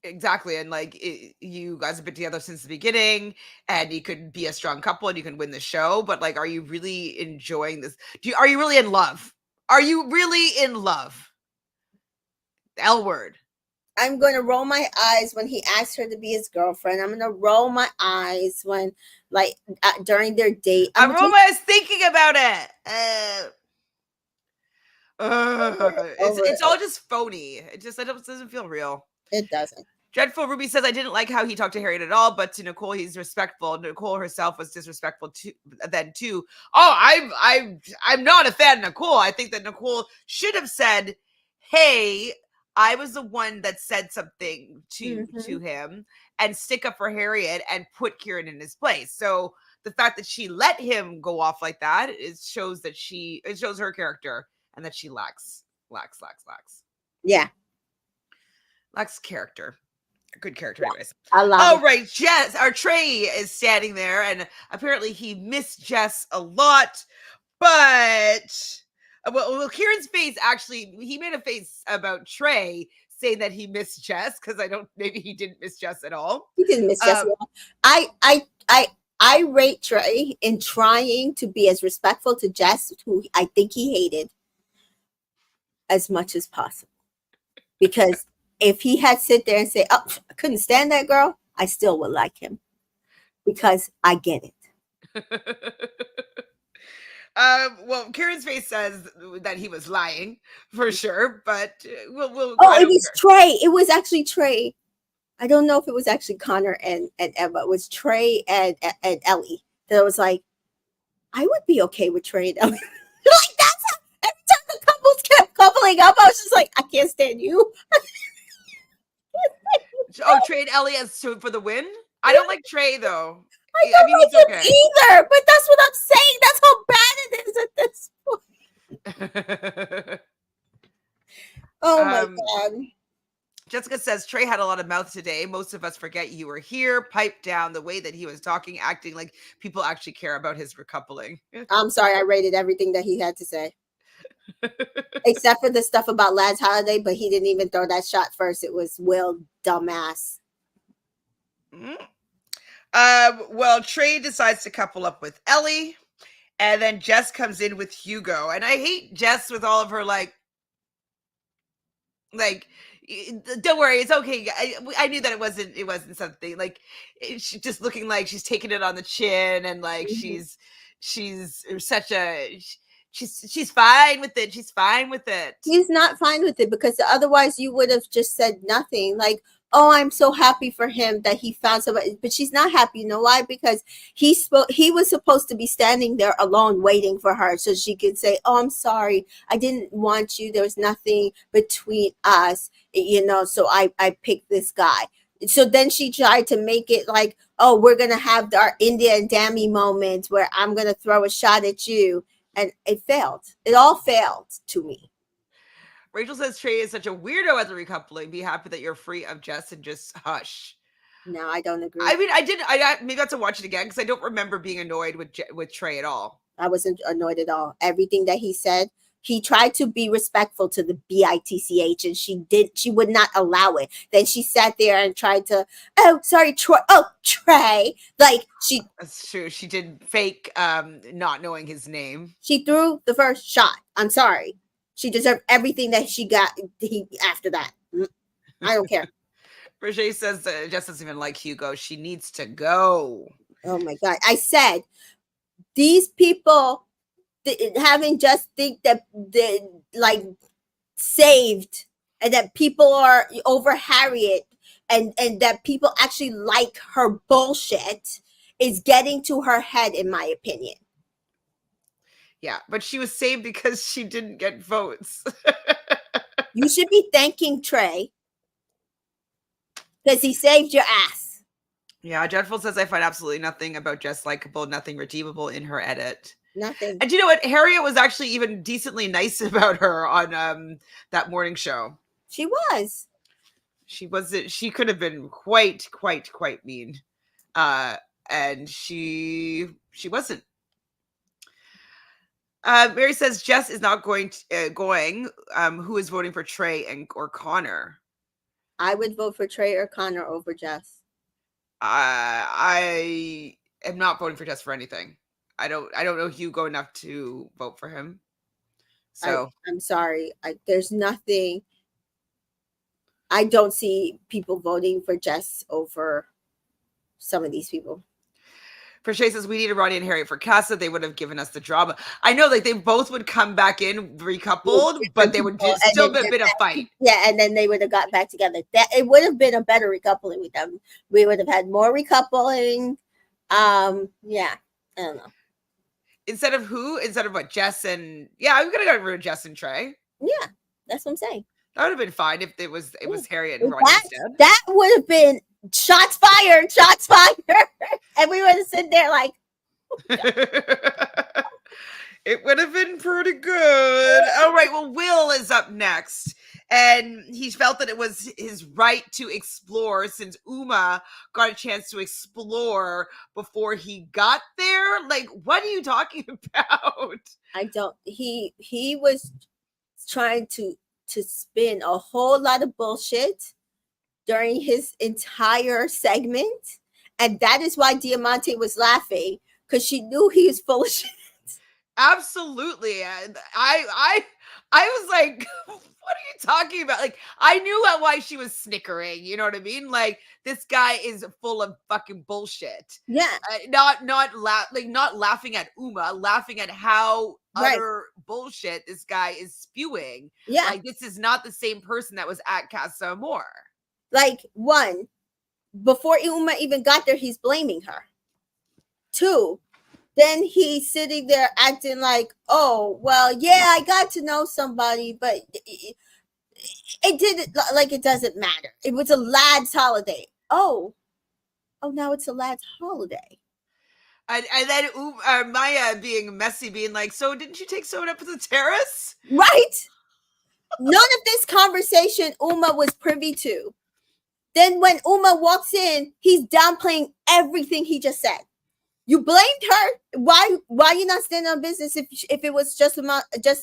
Exactly. And like, you guys have been together since the beginning, and you could be a strong couple and you can win the show, but like, are you really enjoying this? Are you really in love? Are you really in love? L word. I'm going to roll my eyes when he asked her to be his girlfriend. I'm going to roll my eyes when, like, during their date. I'm rolling my eyes thinking about it. It's all just phony. It doesn't feel real. It doesn't. Dreadful Ruby says, I didn't like how he talked to Harriet at all, but to Nicole, he's respectful. Nicole herself was disrespectful too. Oh, I'm not a fan of Nicole. I think that Nicole should have said, hey, I was the one that said something to him, and stick up for Harriet and put Kieran in his place. So the fact that she let him go off like that, it shows her character, and that she lacks. Yeah. Lacks character. Good character, anyways. I love it. Right, Jess, our Trey is standing there, and apparently he missed Jess a lot, but Kieran's face, actually, he made a face about Trey saying that he missed Jess, because maybe he didn't miss Jess at all. He didn't miss Jess at all. I rate Trey in trying to be as respectful to Jess, who I think he hated, as much as possible, because if he had sit there and say, oh, I couldn't stand that girl, I still would like him, because I get it. Well, Kieran's face says that he was lying for sure, but we'll. Oh, it was Trey. It was actually Trey. I don't know if it was actually Connor and Emma. It was Trey and Ellie. That was like, I would be okay with Trey and Ellie. Like, bubbling up. I was just like, I can't stand you. Oh, Trey and Ellie as for the win. I don't like Trey though. I I don't mean, like he's him either, but that's what I'm saying. That's how bad it is at this point. okay. Oh my God. Jessica says Trey had a lot of mouth today. Most of us forget you were here. Pipe down the way that he was talking, acting like people actually care about his recoupling. I'm sorry, I rated everything that he had to say. Except for the stuff about Lad's holiday, but he didn't even throw that shot first. It was Will, dumbass. Well, Trey decides to couple up with Ellie, and then Jess comes in with Hugo. And I hate Jess with all of her like, don't worry, it's okay. I knew that it wasn't something like she's just looking like she's taking it on the chin, and like she's such a she's fine with it. She's fine with it. He's not fine with it because otherwise you would have just said nothing. Like, oh, I'm so happy for him that he found somebody, but she's not happy. You know why? Because he was supposed to be standing there alone waiting for her so she could say, oh, I'm sorry, I didn't want you, there was nothing between us, so I picked this guy. So then she tried to make it like, oh, we're gonna have our India and Dami moment where I'm gonna throw a shot at you, and it failed. It all failed to me. Rachel says Trey is such a weirdo at the recoupling. Be happy that you're free of Jess and just hush. No, I don't agree. I mean, I maybe have to watch it again because I don't remember being annoyed with Trey at all. I wasn't annoyed at all. Everything that he said, he tried to be respectful to the BITCH, and she would not allow it. Then she sat there and tried to, oh, sorry, Troy. Oh, Trey. Like That's true. She did fake not knowing his name. She threw the first shot. I'm sorry. She deserved everything that she got after that. I don't care. Roger says Jess doesn't even like Hugo. She needs to go. Oh my God. I said, these people having just think that they like saved and that people are over Harriet and that people actually like her bullshit is getting to her head, in my opinion. Yeah, but she was saved because she didn't get votes. You should be thanking Trey because he saved your ass. Yeah, Dreadful says I find absolutely nothing about Jess likable, nothing redeemable in her edit. Nothing. And you know what? Harriet was actually even decently nice about her on that morning show. She was. She wasn't. She could have been quite mean, and she wasn't. Mary says Jess is not going. Who is voting for Trey or Connor? I would vote for Trey or Connor over Jess. I am not voting for Jess for anything. I don't know Hugo enough to vote for him. So I'm sorry. There's nothing. I don't see people voting for Jess over some of these people. For Shay says we needed Ronnie and Harriet for Casa. They would have given us the drama. I know, like they both would come back in recoupled, but they would still have been a fight. Yeah, and then they would have got back together. That it would have been a better recoupling with them. We would have had more recoupling. Yeah, I don't know. Instead of who? Instead of what? Jess and I'm gonna get rid of Jess and Trey. Yeah, that's what I'm saying. That would have been fine if it was Harriet and Ronnie instead. That would have been shots fired, and we would have sit there like. It would have been pretty good. All right, well, Will is up next. And he felt that it was his right to explore since Uma got a chance to explore before he got there. Like, what are you talking about? I don't. He was trying to spin a whole lot of bullshit during his entire segment. And that is why Diamante was laughing, because she knew he was full of shit. Absolutely. And I was like, what are you talking about? Like, I knew why she was snickering. You know what I mean? Like, this guy is full of fucking bullshit. Yeah. Not laughing at Uma, laughing at how utter bullshit this guy is spewing. Yeah. Like, this is not the same person that was at Casa Amor. Like, one, before Uma even got there, he's blaming her. Two, then he's sitting there acting like, oh, well, yeah, I got to know somebody, but it didn't, like, it doesn't matter. It was a lad's holiday. Oh, now it's a lad's holiday. And then Maya being messy, being like, so didn't you take someone up to the terrace? Right? None of this conversation Uma was privy to. Then when Uma walks in, he's downplaying everything he just said. You blamed her. Why you not standing on business if it was just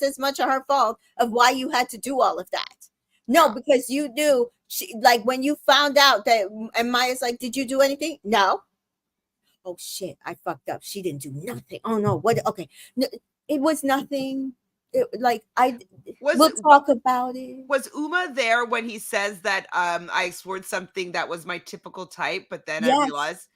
as much of her fault of why you had to do all of that? No, because you knew, like, when you found out that, and Maya's like, did you do anything? No. Oh shit, I fucked up. She didn't do nothing. Oh no, what? Okay, no, it was nothing. We'll talk about it. Was Uma there when he says that I explored something that was my typical type, but then I realized,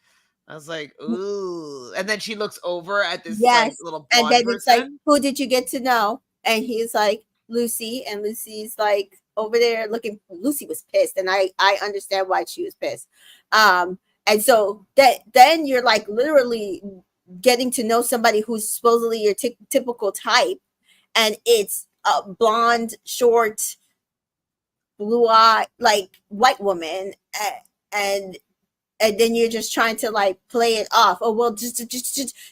I was like, ooh. And then she looks over at this like little blonde and then person. It's like, who did you get to know? And he's like, Lucy, and Lucy's like over there looking. Lucy was pissed, and I understand why she was pissed. And so then you're like literally getting to know somebody who's supposedly your typical type, and it's a blonde, short, blue-eyed, like white woman, and then you're just trying to like play it off. Oh well, just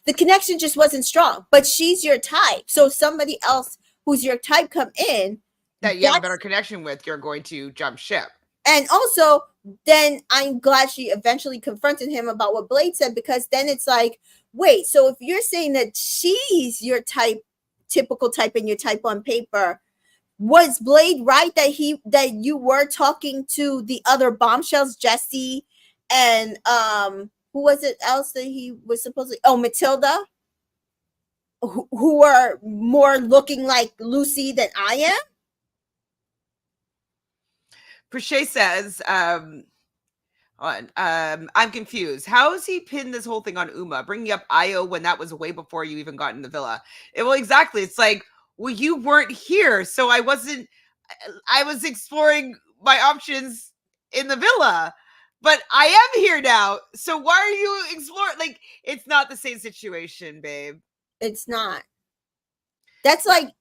the connection just wasn't strong. But she's your type, so somebody else who's your type come in that you have a better connection with, you're going to jump ship. And also, then I'm glad she eventually confronted him about what Blade said, because then it's like, wait, so if you're saying that she's your type, typical type, and your type on paper, was Blade right that you were talking to the other bombshells, Jessie, and who was it else that he was supposedly? Oh, Matilda, who are more looking like Lucy than I am? Prochet says, I'm confused. How has he pinned this whole thing on Uma, bringing up Io when that was way before you even got in the villa? Well, exactly. It's like, well, you weren't here, so I was exploring my options in the villa, but I am here now. So why are you exploring? Like, it's not the same situation, babe. It's not. That's like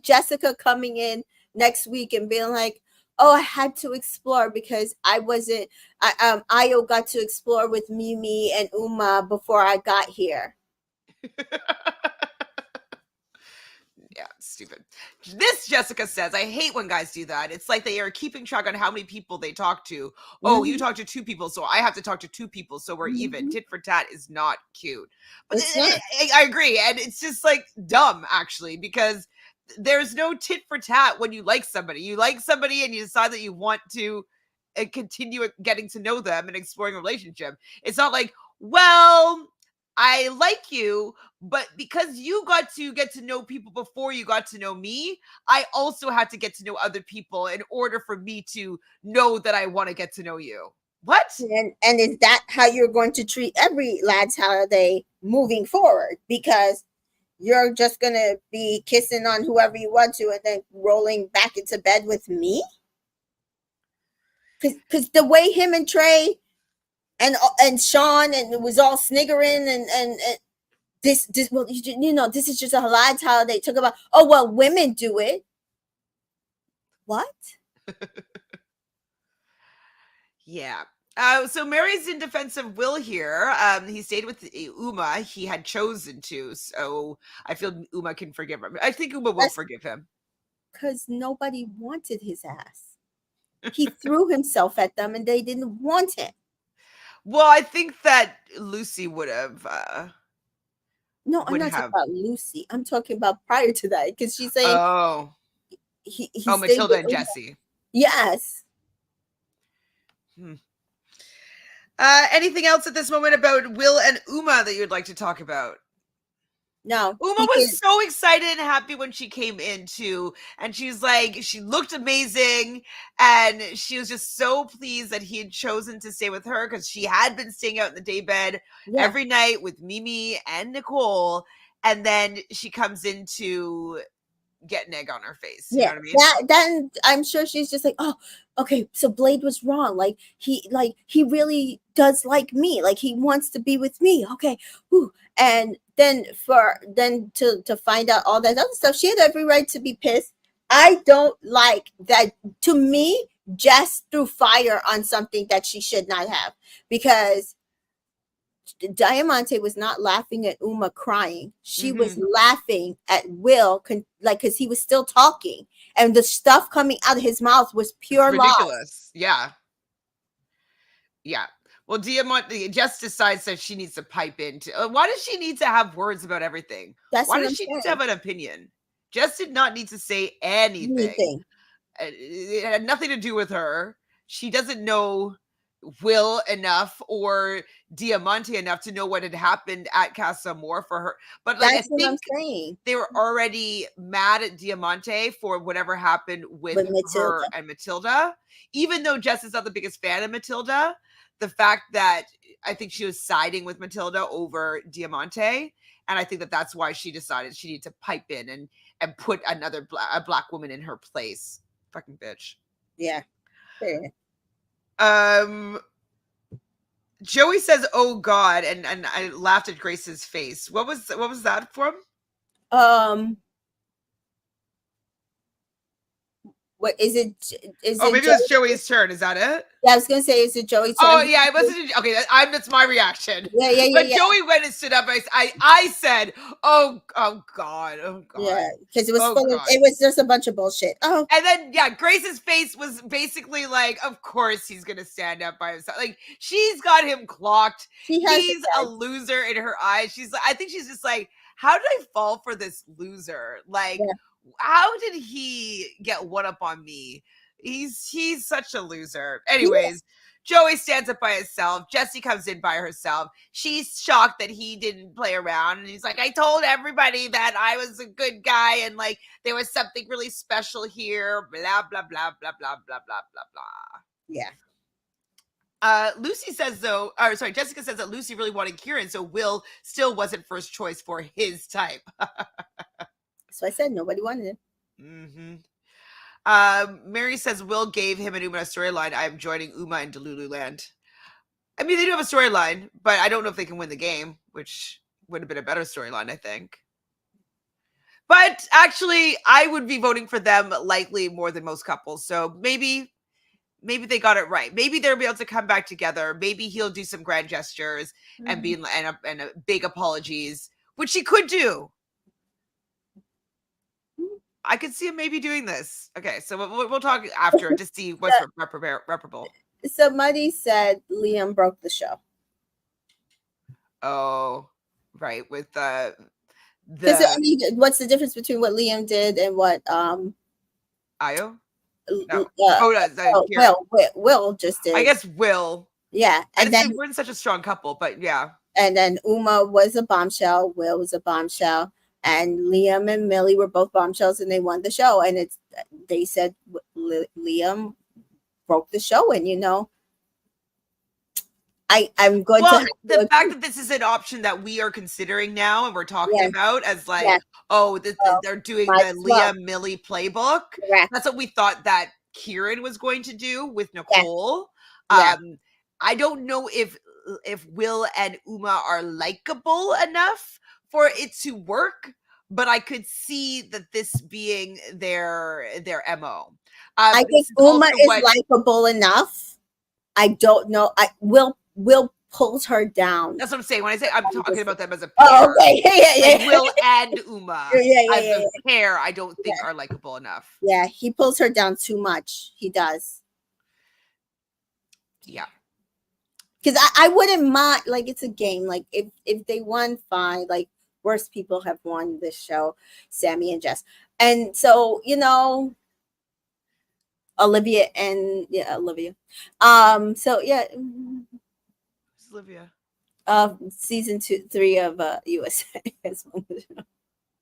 Jessica coming in next week and being like, oh, I had to explore because Io got to explore with Mimi and Uma before I got here. Yeah, stupid. This Jessica says, I hate when guys do that. It's like they are keeping track on how many people they talk to. Mm-hmm. Oh, you talk to 2 people, so I have to talk to 2 people, so we're even. Tit for tat is not cute. But I agree, and it's just like dumb, actually, because there's no tit for tat when you like somebody. You like somebody and you decide that you want to continue getting to know them and exploring a relationship. It's not like, well, I like you, but because you got to get to know people before you got to know me, I also had to get to know other people in order for me to know that I want to get to know you. What? And is that how you're going to treat every lad's holiday moving forward? Because you're just going to be kissing on whoever you want to and then rolling back into bed with me? Because the way him and Trey and Sean and it was all sniggering and this well, this is just a lad's holiday. Talk about, oh well, women do it. What? Yeah. So Mary's in defense of Will here. He stayed with Uma. He had chosen to, so I feel Uma can forgive him. I think Uma will forgive him. Because nobody wanted his ass. He threw himself at them and they didn't want him. Well, I think that Lucy would have. No, I'm not talking about Lucy. I'm talking about prior to that, because she's saying, oh, Matilda and Jessie. Yes. Anything else at this moment about Will and Uma that you'd like to talk about? No. Uma was so excited and happy when she came in too. And she's like, she looked amazing. And she was just so pleased that he had chosen to stay with her because she had been staying out in the daybed every night with Mimi and Nicole. And then she comes into get an egg on her face. You Yeah, know what I mean? then I'm sure she's just like, oh, okay, so Blade was wrong. Like he really does like me. Like he wants to be with me. Okay, whew. And then to find out all that other stuff, she had every right to be pissed. I don't like that. To me, Jess threw fire on something that she should not have, because Diamante was not laughing at Uma crying. She was laughing at Will, because he was still talking, and the stuff coming out of his mouth was pure It's lies. ridiculous. Yeah. Well, Diamante just decides that she needs to pipe in. Why does she need to have words about everything? That's Why what does I'm she saying. need to have an opinion? Jess did not need to say anything. It had nothing to do with her. She doesn't know Will enough or Diamante enough to know what had happened at Casa Amor for her. But like, That's I what I'm think saying. they were already mad at Diamante for whatever happened with her and Matilda. Even though Jess is not the biggest fan of Matilda, the fact that I think she was siding with Matilda over Diamante, and I think that that's why she decided she needed to pipe in and put a black woman in her place. Fucking bitch. Yeah. Fair. Joey says, "Oh God," and I laughed at Grace's face. What was that from? What is it? Maybe it was Joey's turn. Is that it? Yeah, I was gonna say, is it Joey's turn? Oh yeah, it wasn't. Okay, that's my reaction. Yeah. But Joey went and stood up. I said, "Oh God." Yeah, because it was Oh, full of, God. it was just a bunch of bullshit. Oh, And then Grace's face was basically like, of course he's gonna stand up by himself. Like, she's got him clocked. He's a loser in her eyes. She's like, I think she's just like, how did I fall for this loser? Like, how did he get one up on me? He's such a loser. Anyways, Joey stands up by himself. Jessie comes in by herself. She's shocked that he didn't play around. And he's like, I told everybody that I was a good guy and like there was something really special here. Blah, blah, blah, blah, blah, blah, blah, blah, blah. Yeah. Lucy says Jessica says that Lucy really wanted Kieran, so Will still wasn't first choice for his type. So I said nobody wanted him. Mary says Will gave him and Uma a storyline. I am joining Uma in Delulu Land. I mean, they do have a storyline, but I don't know if they can win the game, which would have been a better storyline, I think. But actually, I would be voting for them likely more than most couples. So maybe they got it right. Maybe they'll be able to come back together. Maybe he'll do some grand gestures and be and a big apologies, which he could do. I could see him maybe doing this. Okay, so we'll talk after to see what's reparable. Somebody said Liam broke the show. Oh, right. With because I mean, what's the difference between what Liam did and what Ayo? No. Will just did. I guess Will. Yeah, and then we're in such a strong couple, but yeah. And then Uma was a bombshell. Will was a bombshell. And Liam and Millie were both bombshells, and they won the show. And they said Liam broke the show, and I'm going to. The fact that this is an option that we are considering now, and we're talking about as like, they're doing the Liam Millie playbook. Correct. That's what we thought that Kieran was going to do with Nicole. I don't know if Will and Uma are likable enough for it to work, but I could see that this being their MO. I think Uma is likable enough. I don't know. Will pulls her down. That's what I'm saying. When I say I'm talking about them as a pair, like Will and Uma as a pair, I don't think are likable enough. Yeah, he pulls her down too much. He does. Yeah. Because I wouldn't mind, like, it's a game. Like, if they won, fine. Like, worse people have won this show, Sammy and Jess. And so, Olivia. So, yeah. Who's Olivia? Season 3 of USA.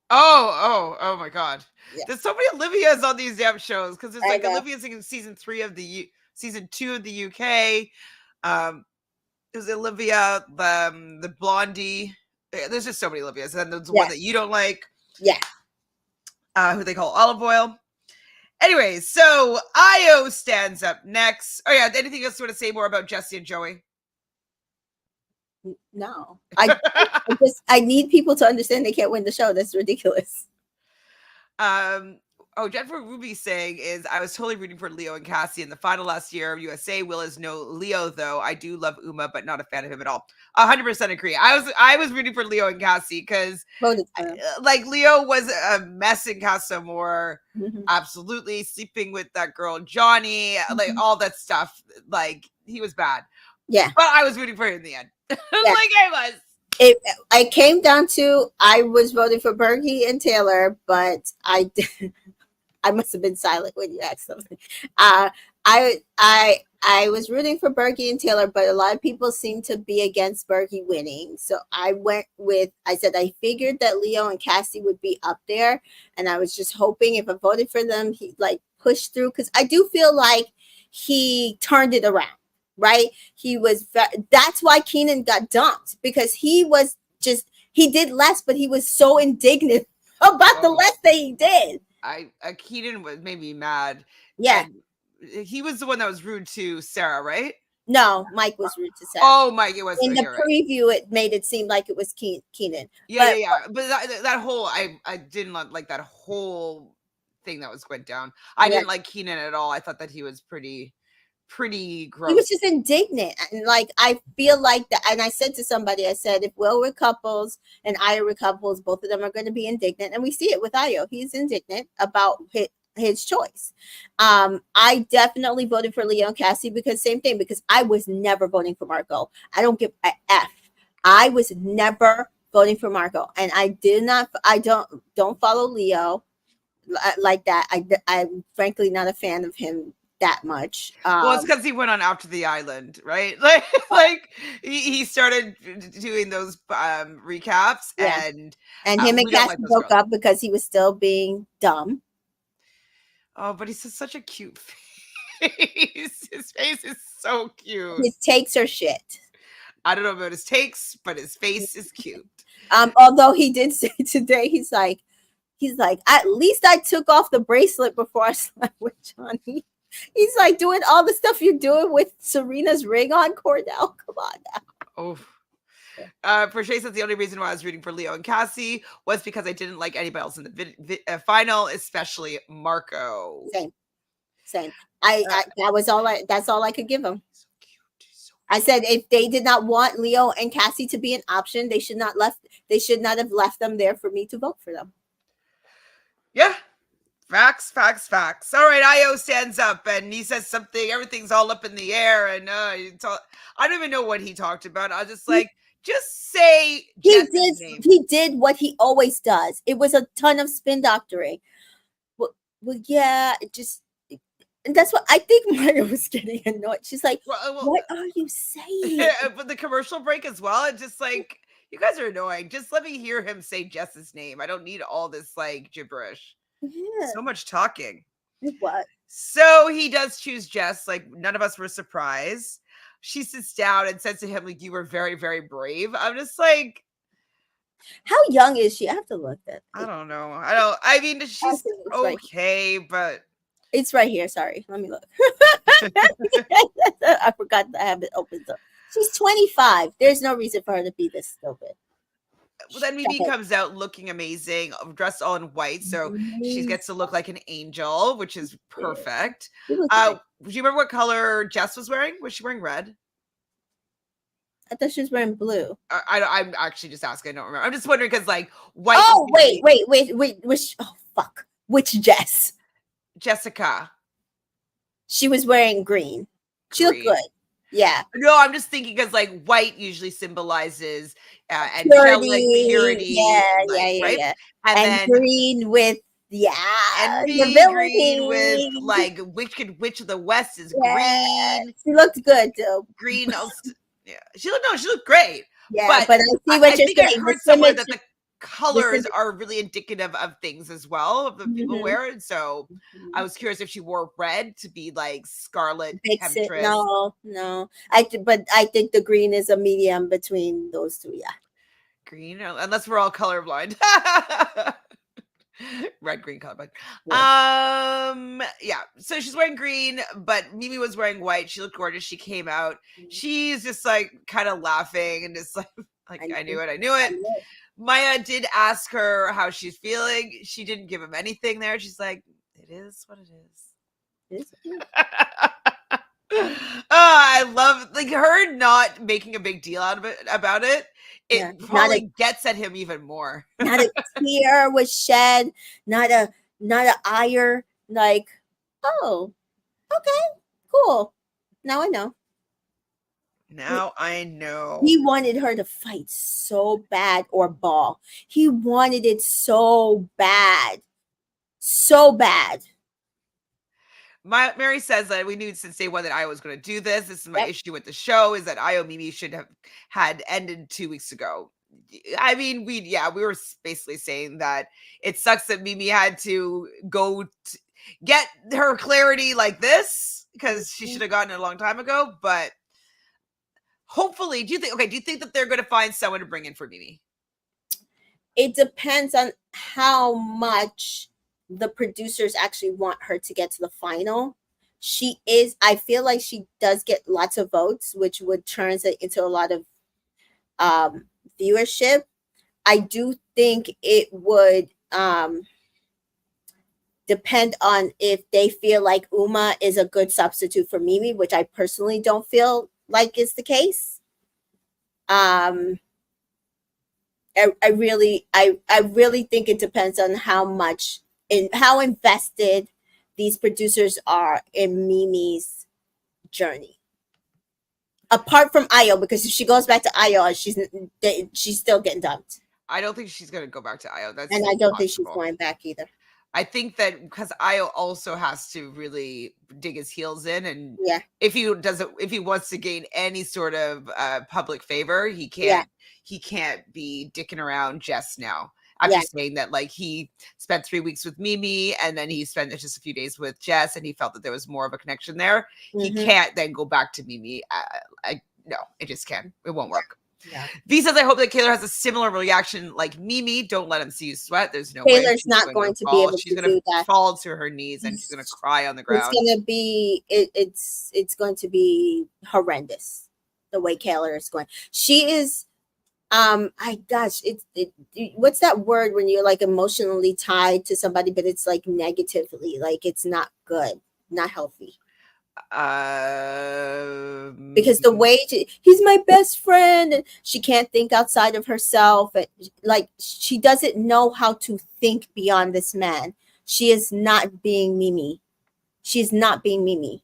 Oh my God. Yeah. There's so many Olivias on these damn shows because there's like Olivia's in season 3 of season 2 of the UK. There's Olivia, the blondie. There's just so many Olivias. And there's one that you don't like. Yeah. who they call olive oil. Anyways, so Io stands up next. Oh yeah, anything else you want to say more about Jesse and Joey? No, I need people to understand they can't win the show. That's ridiculous. Jennifer Ruby saying is, I was totally rooting for Leo and Cassie in the final last year of USA. Will is no Leo though. I do love Uma, but not a fan of him at all. 100% agree. I was rooting for Leo and Cassie because like Leo was a mess in Casa Amor. Mm-hmm. Absolutely sleeping with that girl Johnny, mm-hmm. like all that stuff. Like he was bad. Yeah, but I was rooting for him in the end. Yeah. Like I was. I came down to I was voting for Bergie and Taylor, but I must have been silent when you asked something. I was rooting for Bergie and Taylor, but a lot of people seem to be against Bergie winning. So I said I figured that Leo and Cassie would be up there, and I was just hoping if I voted for them, he'd like push through, because I do feel like he turned it around. Right? That's why Keenan got dumped, because he did less, but he was so indignant about the less that he did. Keenan made me mad. Yeah. And he was the one that was rude to Sarah, right? No, Mike was rude to Sarah. Oh, Mike, it was. In the preview, right. It made it seem like it was Keenan. Yeah. But that whole, I didn't like that whole thing that was went down. I didn't like Keenan at all. I thought that he was pretty gross. He was just indignant, and like I feel like that. And I said to somebody, I said, if Will recouples and Io recouples, both of them are going to be indignant, and we see it with Io. He's indignant about his choice. I definitely voted for Leo and Cassie because I was never voting for Marco. I don't give a F. I was never voting for Marco, and I don't follow Leo like that. I'm frankly not a fan of him that much. Well, it's because he went on After the Island, right? Like he started doing those recaps, and him and Cassie broke up because he was still being dumb. Oh, but he's such a cute face. His face is so cute. His takes are shit. I don't know about his takes, but his face is cute. Although he did say today, he's like, at least I took off the bracelet before I slept with Johnny. He's like doing all the stuff you're doing with Serena's ring on, Cordell. Come on now. Oh. For Shay says the only reason why I was rooting for Leo and Cassie was because I didn't like anybody else in the final, especially Marco. Same. That's all I could give him. So cute. I said if they did not want Leo and Cassie to be an option, they should not have left them there for me to vote for them. Yeah. Facts. All right, Io stands up and he says something. Everything's all up in the air, and I don't even know what he talked about. I was just like, just say Jess's name. He did what he always does. It was a ton of spin doctoring. Well, yeah, that's what I think. Maya was getting annoyed. She's like, "What are you saying?" But the commercial break as well. It's just like, you guys are annoying. Just let me hear him say Jess's name. I don't need all this like gibberish. Yeah. So much talking. What? So he does choose Jess. Like, none of us were surprised. She sits down and says to him, like, you were very, very brave. I'm just like, how young is she? I have to look at it. I don't know. I mean, she's okay, but it's right here. Sorry. Let me look. I forgot to have it open. So she's 25. There's no reason for her to be this stupid. Well, then Mimi comes out looking amazing, dressed all in white, so she gets to look like an angel, which is perfect. Do you remember what color Jess was wearing? Was she wearing red? I thought she was wearing blue. I'm actually just asking. I don't remember. I'm just wondering because, like, white. Oh, wait. Which? Oh, fuck. Which Jess? Jessica. She was wearing green. She looked good. Yeah. No, I'm just thinking because like white usually symbolizes purity. Right? Yeah. And then green with green with like which of the West is green. She looked good too. Green. She looked great. Yeah, but I see what you're saying. I heard somewhere that the colors are really indicative of things as well, of the people wear it. So I was curious if she wore red to be like scarlet temptress. No. But I think the green is a medium between those two. Yeah. Green, unless we're all colorblind. Red, green colorblind. Yeah. Yeah. So she's wearing green, but Mimi was wearing white. She looked gorgeous. She came out. She's just like kind of laughing and just like I knew it. I knew it. Maya did ask her how she's feeling. She didn't give him anything there. She's like, it is what it is. Oh, I love like her not making a big deal out of it about it. It probably gets at him even more. Not a tear was shed, not a ire. Like, oh, okay, cool. Now I know. Now I know. He wanted her to fight so bad or bawl. He wanted it so bad. So bad. Mary says that we knew since day one that Io was going to do this. This is my issue with the show is that Io Mimi should have had ended 2 weeks ago. I mean, we were basically saying that it sucks that Mimi had to go get her clarity like this because she should have gotten it a long time ago. But hopefully, do you think that they're going to find someone to bring in for Mimi? It depends on how much the producers actually want her to get to the final. I feel like she does get lots of votes, which would translate into a lot of viewership. I do think it would depend on if they feel like Uma is a good substitute for Mimi, which I personally don't feel like is the case. I really think it depends on how much how invested these producers are in Mimi's journey. Apart from Io, because if she goes back to Io, she's still getting dumped. I don't think she's going to go back to Io. And I don't think she's going back either. I think that because Io also has to really dig his heels in, and if he wants to gain any sort of public favor, he can't be dicking around Jess now. After saying that, like, he spent 3 weeks with Mimi, and then he spent just a few days with Jess, and he felt that there was more of a connection there. He can't then go back to Mimi. No, it just can't. It won't work. Yeah. V says, I hope that Kaylor has a similar reaction like Mimi. Don't let him see you sweat. There's no way. Kaylor's not going to be able she's to gonna do that. Fall to her knees and she's going to cry on the ground. It's going to be, it's going to be horrendous the way Kaylor is going. She is, what's that word when you're like emotionally tied to somebody, but it's like negatively, like it's not good, not healthy. Because the way he's my best friend and she can't think outside of herself, and like she doesn't know how to think beyond this man. She is not being Mimi. She's not being Mimi.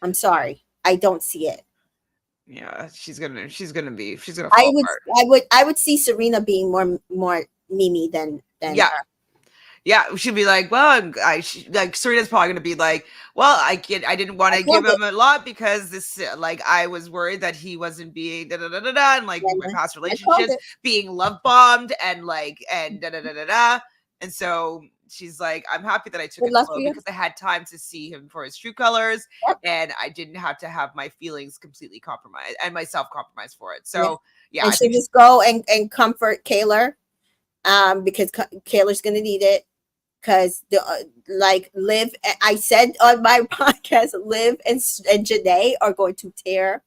I'm sorry, I don't see it. Yeah, she's gonna fall apart. I would see Serena being more Mimi than her. Yeah, she'd be like, well, Serena's probably going to be like, well, I didn't want to give him a lot because this, like, I was worried that he wasn't being da-da-da-da-da, and like my past relationships being love bombed and like, and da-da-da-da-da. And so she's like, I'm happy that I took it slow because I had time to see him for his true colors and I didn't have to have my feelings completely compromised and myself compromised for it. So yeah. And she'll just go and comfort Kaylor because Kaylor's going to need it. Because Liv, I said on my podcast, Liv and Janae are going to tear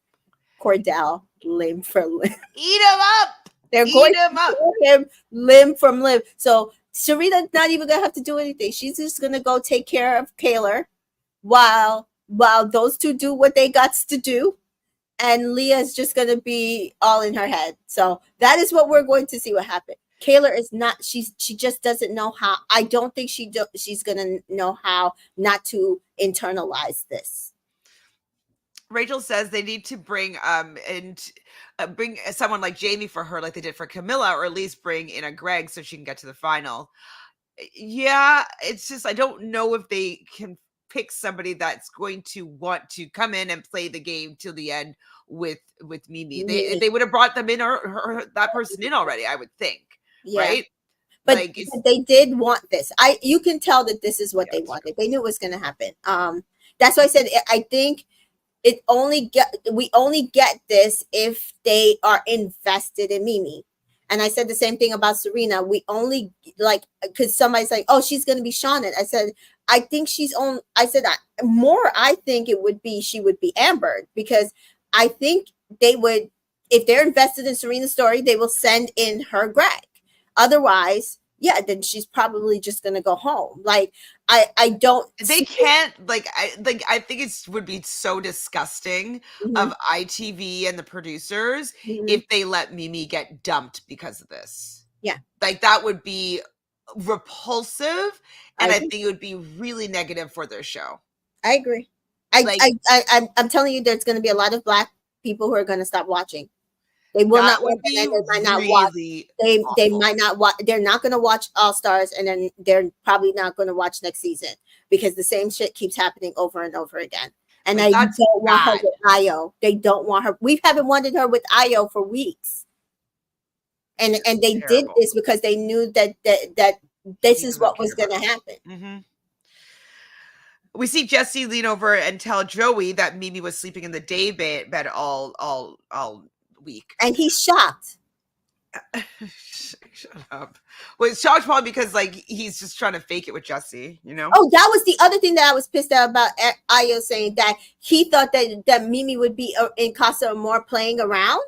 Cordell limb for limb. Eat him up. They're going to tear him limb from limb. So Serena's not even gonna have to do anything. She's just gonna go take care of Kaylor while those two do what they got to do. And Leah's just gonna be all in her head. So that is what we're going to see what happens. Kaylor is not, she just doesn't know how. I don't think she's going to know how not to internalize this. Rachel says they need to bring bring someone like Jamie for her like they did for Camilla, or at least bring in a Greg so she can get to the final. Yeah, it's just I don't know if they can pick somebody that's going to want to come in and play the game till the end with Mimi. They would have brought them in or that person in already, I would think. Yeah. Right? But they did want this. You can tell that this is what they wanted. They knew it was going to happen. That's why I said I think we only get this if they are invested in Mimi. And I said the same thing about Serena. We only like, because somebody's like, oh, she's going to be Shauna. I said, I think she's on. I said, I think it would be, she would be Amber, because I think they would, if they're invested in Serena's story, they will send in her Greg. Otherwise, yeah, then she's probably just going to go home. Like, I don't. They can't, I think it would be so disgusting of ITV and the producers if they let Mimi get dumped because of this. Yeah. Like, that would be repulsive, and I think it would be really negative for their show. I agree. I'm telling you, there's going to be a lot of Black people who are going to stop watching. They will not watch, and they might not watch. They might not watch. They're not going to watch All Stars, and then they're probably not going to watch next season, because the same shit keeps happening over and over again. And I don't want her with Io. They don't want her. We haven't wanted her with Io for weeks. And they did this because they knew that this is what was going to happen. Mm-hmm. We see Jesse lean over and tell Joey that Mimi was sleeping in the day bed all week, and he's shocked. Shut up. Well, it's shocked probably because he's just trying to fake it with Jesse, you know. Oh, that was the other thing that I was pissed out about. Io saying that he thought that Mimi would be in Casa Amor playing around.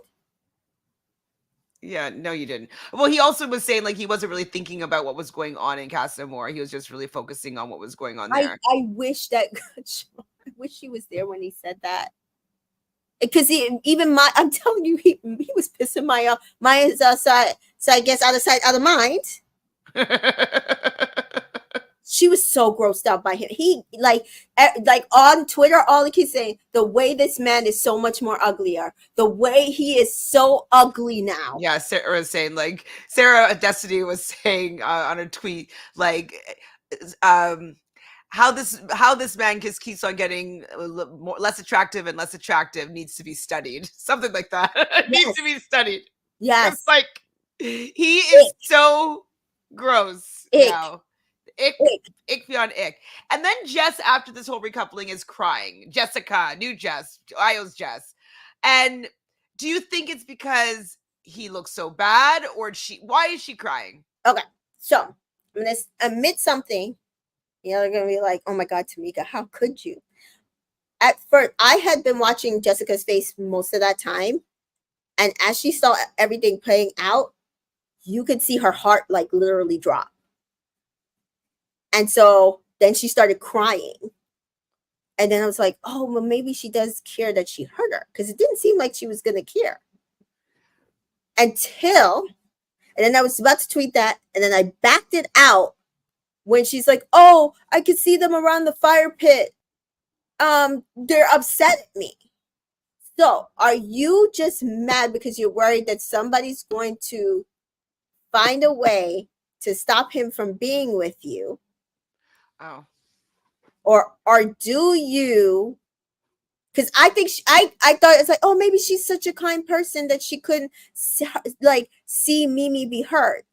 Yeah, no, you didn't. Well, he also was saying he wasn't really thinking about what was going on in Casa Amor. He was just really focusing on what was going on there. I wish that. I wish he was there when he said that. Because I'm telling you, he was pissing Maya's side, I guess, out of sight, out of mind. She was so grossed out by him. He like on Twitter, all he keeps saying, the way this man is so much more uglier. The way he is so ugly now. Yeah, Sarah was saying, Sarah Destiny was saying on a tweet, how this man just keeps on getting less attractive and less attractive needs to be studied. Something like that. Needs to be studied. Yes. It's he is so gross now. Ick beyond ick. And then Jess, after this whole recoupling, is crying. Jessica, new Jess, Io's Jess. And do you think it's because he looks so bad, or why is she crying? Okay, so I'm going to admit something. They're going to be like, oh my God, Tamika, how could you? At first, I had been watching Jessica's face most of that time. And as she saw everything playing out, you could see her heart literally drop. And so then she started crying. And then I was like, oh, well, maybe she does care that she hurt her. Because it didn't seem like she was going to care. And then I was about to tweet that. And then I backed it out when she's like, oh, I could see them around the fire pit. They're upset at me. So are you just mad because you're worried that somebody's going to find a way to stop him from being with you? Oh. Or do you? Because I think I thought it's oh, maybe she's such a kind person that she couldn't see Mimi be hurt.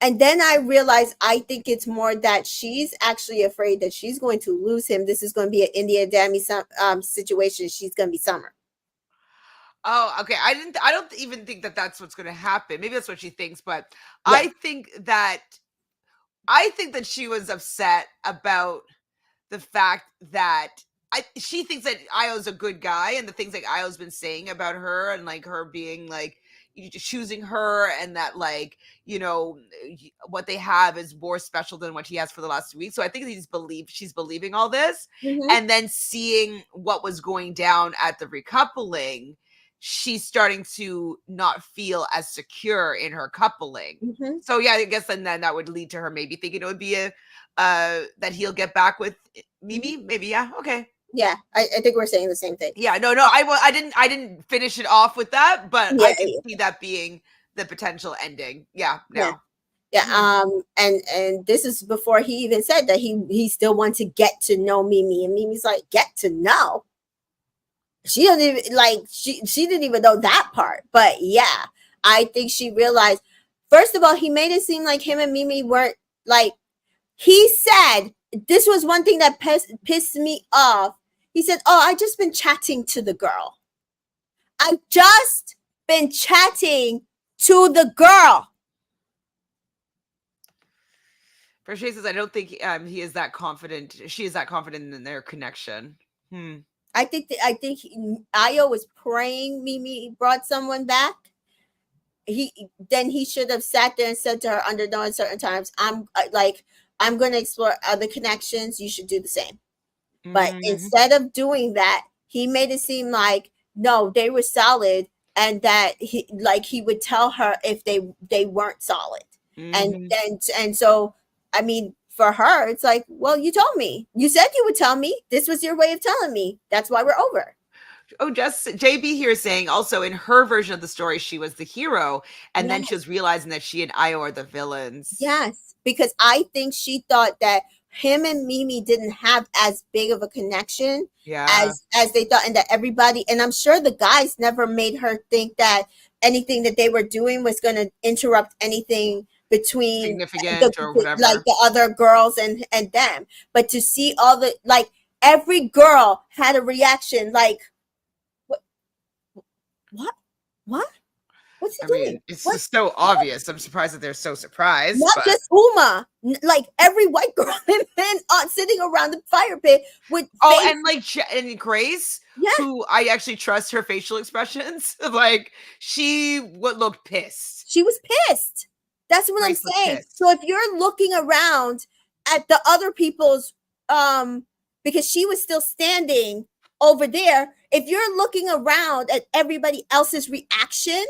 And then I realized I think it's more that she's actually afraid that she's going to lose him. This is going to be an India Dammy situation. She's going to be Summer. Oh, okay. I don't even think that that's what's going to happen. Maybe that's what she thinks, but yeah. I think that she was upset about the fact that she thinks that Io's a good guy, and the things Io's been saying about her, and her being choosing her, and that what they have is more special than what he has for the last 2 weeks. So I think she's believing all this, and then seeing what was going down at the recoupling, she's starting to not feel as secure in her coupling. So yeah, I guess then that would lead to her maybe thinking it would be that he'll get back with Mimi. Maybe, yeah, okay. Yeah, I think we're saying the same thing. Yeah, no, I didn't finish it off with that, but yeah, I can see that being the potential ending. Yeah, no. Yeah. And this is before he even said that he still wants to get to know Mimi, and Mimi's like, get to know. She don't even she didn't even know that part. But yeah, I think she realized, first of all, he made it seem like him and Mimi weren't he said, this was one thing that pissed me off. He said, oh, I just been chatting to the girl. I just been chatting to the girl. Shay says, I don't think he is that confident. She is that confident in their connection. I think Ayo was praying Mimi brought someone back. He should have sat there and said to her under no uncertain times, I'm going to explore other connections. You should do the same. But instead of doing that, he made it seem like, no, they were solid, and that he would tell her if they weren't solid. And so, I mean, for her, it's like, well, you told me. You said you would tell me. This was your way of telling me. That's why we're over. Oh, Jess, JB here is saying also in her version of the story, she was the hero. And then she was realizing that she and Ayo are the villains. Yes, because I think she thought that him and Mimi didn't have as big of a connection as they thought, and that everybody, and I'm sure the guys never made her think that anything that they were doing was going to interrupt anything between significant or whatever, like the other girls and them. But to see all the, like, every girl had a reaction like, what? What's he doing? It's just so obvious. I'm surprised that they're so surprised. Not just Uma, like every white girl and men sitting around the fire pit with and Grace, who I actually trust her facial expressions. Like, she looked pissed. She was pissed. That's what I'm saying. So if you're looking around at the other people's, because she was still standing over there, if you're looking around at everybody else's reaction,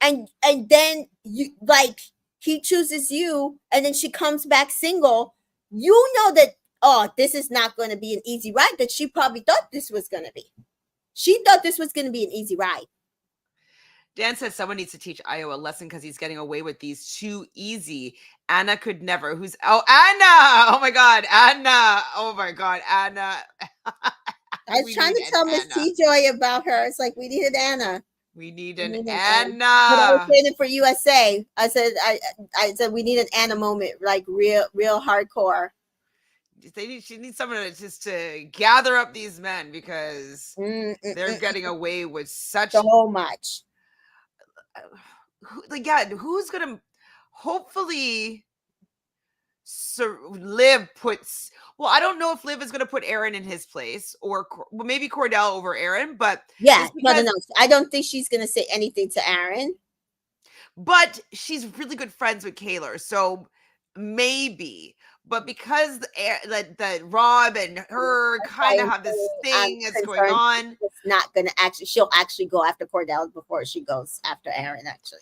and then you, like, he chooses you, and then she comes back single, you know that, oh, this is not going to be an easy ride. That she probably thought this was going to be. She thought this was going to be an easy ride. Dan says someone needs to teach Ayo a lesson because he's getting away with these too easy. Anna could never. Anna? Oh my God, Anna. Oh my God, Anna. I was trying to tell Miss T-Joy about her. It's like, we needed Anna. We need an Anna. But I was saying it for USA. I said we need an Anna moment, like real hardcore. She needs someone to gather up these men because they're getting away with so much. Who's gonna hopefully Liv puts? Well, I don't know if Liv is gonna put Aaron in his place, or maybe Cordell over Aaron. But no, I don't think she's gonna say anything to Aaron. But she's really good friends with Kaylor, so maybe. But because the Rob and her kind of have this thing that's going on, it's not gonna she'll actually go after Cordell before she goes after Aaron, actually,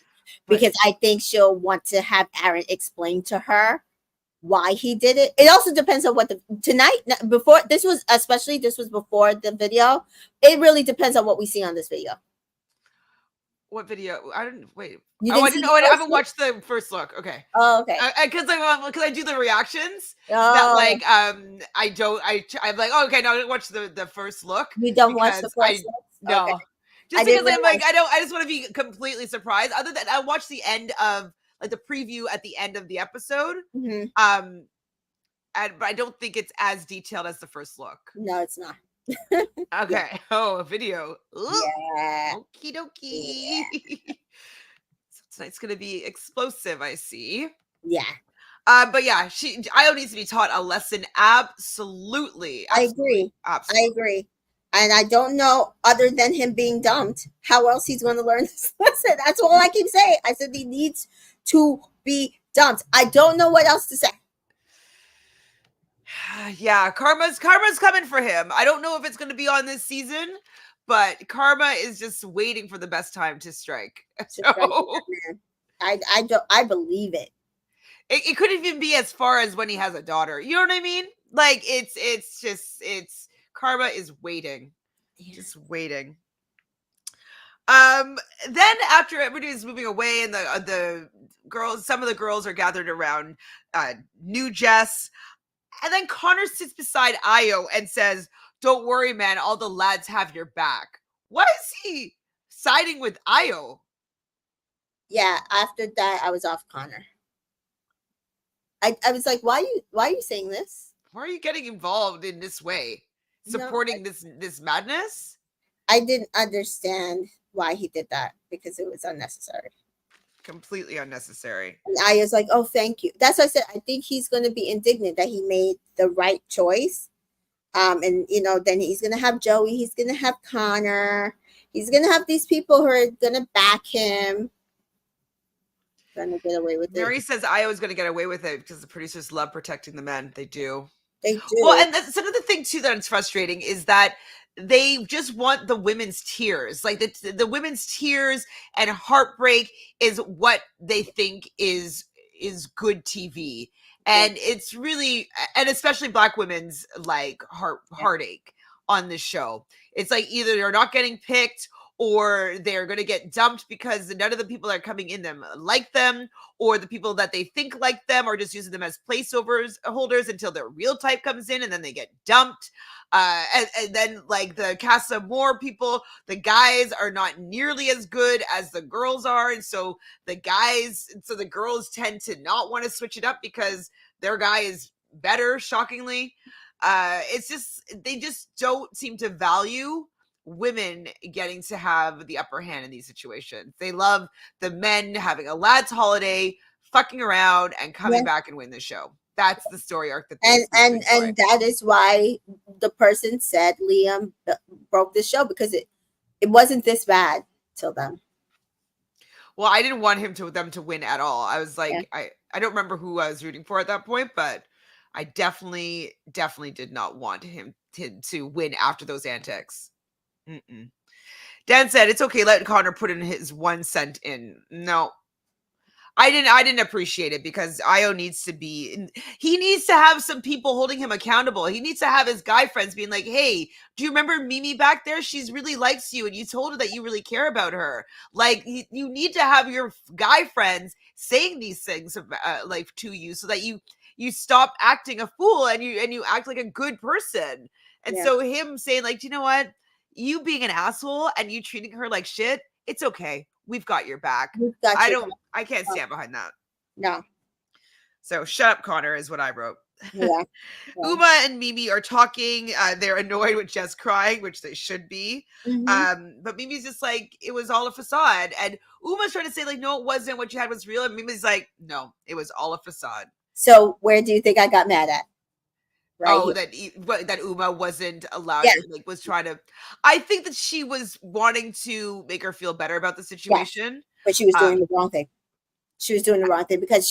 because I think she'll want to have Aaron explain to her why he did it. It also depends on what this was before the video. It really depends on what we see on this video. What video? I didn't wait. I haven't watched the first look. Okay. Oh, okay. Because I do the reactions. That like I'm like, oh, okay, no, I didn't watch the first look. You don't watch the first look? No. Okay. Just because I'm like, I just want to be completely surprised. Other than I watched the end of, like, the preview at the end of the episode. Mm-hmm. But I don't think it's as detailed as the first look. No, it's not. Okay. Yeah. Oh, a video. Ooh. Yeah. Okie dokie. Yeah. So tonight's gonna be explosive, I see. Yeah. But yeah, Ayo needs to be taught a lesson. Absolutely. I agree. Absolutely. I agree. And I don't know, other than him being dumped, how else he's going to learn this lesson. That's all I keep saying. I said he needs to be dumped. I don't know what else to say. Yeah, karma's coming for him. I don't know if it's going to be on this season, but karma is just waiting for the best time to strike. I believe it. It could even be as far as when he has a daughter. You know what I mean? Like, it's karma is waiting. Yeah. Just waiting. Then after everybody's moving away and the girls, some of the girls are gathered around new Jess. And then Connor sits beside Ayo and says, "Don't worry, man. All the lads have your back." Why is he siding with Ayo? Yeah, after that, I was off Connor. I was like, why are you saying this? Why are you getting involved in this way? Supporting this madness? I didn't understand why he did that, because it was unnecessary. Completely unnecessary. And I was like, oh, thank you. That's what I said. I think he's going to be indignant that he made the right choice. And then he's going to have Joey. He's going to have Connor. He's going to have these people who are going to back him. Going to get away with Mary it. says Io is going to get away with it because the producers love protecting the men. They do. They do. Well, and that's another thing too that's frustrating is that they just want the women's tears. Like the women's tears and heartbreak is what they think is good TV. And it's really, and especially Black women's like heartache on this show. It's like either they're not getting picked or they're going to get dumped because none of the people that are coming in them like them, or the people that they think like them are just using them as placeovers holders until their real type comes in and then they get dumped. And then like the Casa Amor people, the guys are not nearly as good as the girls are. And so the girls tend to not want to switch it up because their guy is better, shockingly. It's just, they just don't seem to value women getting to have the upper hand in these situations. They love the men having a lads holiday, fucking around, and coming back and win the show. That's the story arc that they and that is why the person said Liam broke the show, because it wasn't this bad till then. Well, I didn't want them to win at all. I was like, I don't remember who I was rooting for at that point, but I definitely did not want him to win after those antics. Mm-mm. Dan said it's okay. Let Connor put in his 1 cent in. No, I didn't appreciate it because Io needs to have some people holding him accountable. He needs to have his guy friends being like, hey, do you remember Mimi back there? She's really likes you and you told her that you really care about her. Like you need to have your guy friends saying these things like to you so that you stop acting a fool and you act like a good person. And so him saying like, do you know what? You being an asshole and you treating her like shit, it's okay. We've got your back. I can't stand behind that. No. So shut up, Connor, is what I wrote. Yeah. Uma and Mimi are talking. They're annoyed with Jess crying, which they should be. Mm-hmm. But Mimi's just like, it was all a facade. And Uma's trying to say like, no, it wasn't. What you had was real. And Mimi's like, no, it was all a facade. So where do you think I got mad at? Right that Uma wasn't allowed to, was trying to. I think that she was wanting to make her feel better about the situation, but she was doing the wrong thing. She was doing the wrong thing because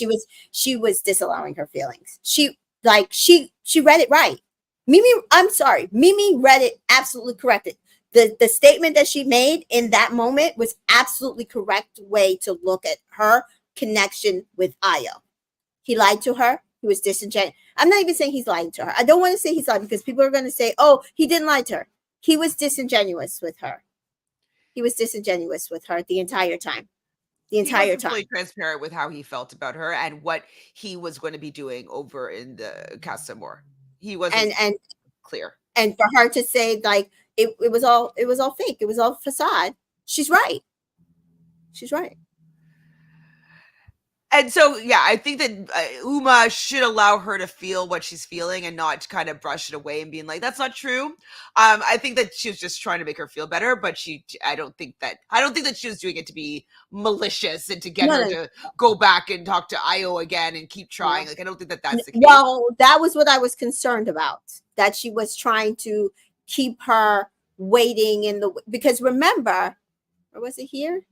she was disallowing her feelings. She read it right. I'm sorry, Mimi read it absolutely correct. The statement that she made in that moment was absolutely correct way to look at her connection with Io. He lied to her. He was disingenuous. I'm not even saying he's lying to her. I don't want to say he's lying because people are going to say, oh, he didn't lie to her. He was disingenuous with her. He was disingenuous with her the entire time. He was fully transparent with how he felt about her and what he was going to be doing over in the Casa Amor. He wasn't clear. And for her to say like it was all fake. It was all facade. She's right. She's right. And so, I think that Uma should allow her to feel what she's feeling and not kind of brush it away and being like, that's not true. I think that she was just trying to make her feel better, but I don't think that she was doing it to be malicious and to get her to go back and talk to Io again and keep trying. Like, I don't think that that's the case. Well, that was what I was concerned about, that she was trying to keep her waiting because remember, or was it here?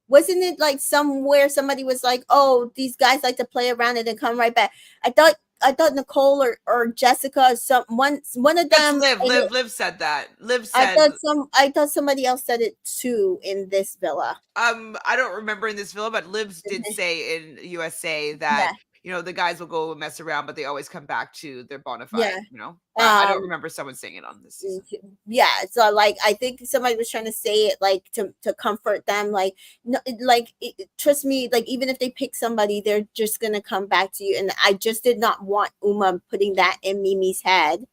Wasn't it like somewhere somebody was like, oh, these guys like to play around and then come right back? I thought Nicole or Jessica, one of them. Liv said that. Liv said. I thought somebody else said it too in this villa. I don't remember in this villa, but Liv did say in USA that the guys will go mess around, but they always come back to their bona fide. I don't remember someone saying it on this season. Yeah, so like I think somebody was trying to say it like to comfort them, like no, like trust me, like even if they pick somebody, they're just gonna come back to you. And I just did not want Uma putting that in Mimi's head,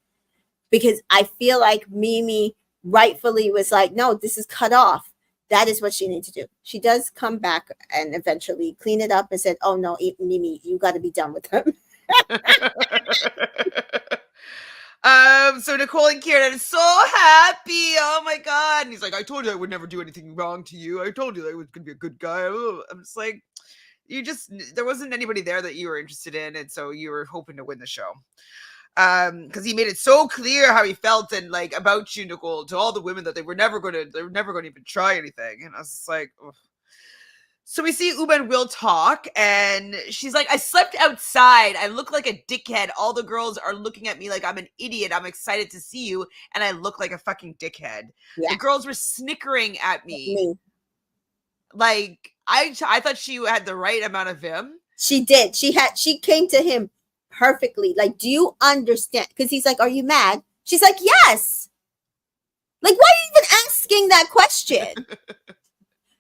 because I feel like Mimi rightfully was like, no, this is cut off. That is what she needs to do. She does come back and eventually clean it up and said, oh no, Mimi, you got to be done with them. So Nicole and Kieran are so happy. Oh my god. And he's like, I told you I would never do anything wrong to you. I told you I was gonna be a good guy. I'm just like, there wasn't anybody there that you were interested in, and so you were hoping to win the show. Because he made it so clear how he felt and like about you, Nicole, to all the women that they were never gonna even try anything. And I was just like, ugh. So we see Uma and Will talk, and she's like, I slept outside. I look like a dickhead. All the girls are looking at me like I'm an idiot. I'm excited to see you, and I look like a fucking dickhead. Yeah. The girls were snickering at me. Like, I thought she had the right amount of vim. She did. She came to him perfectly. Like, do you understand? Because he's like, are you mad? She's like, yes. Like, why are you even asking that question?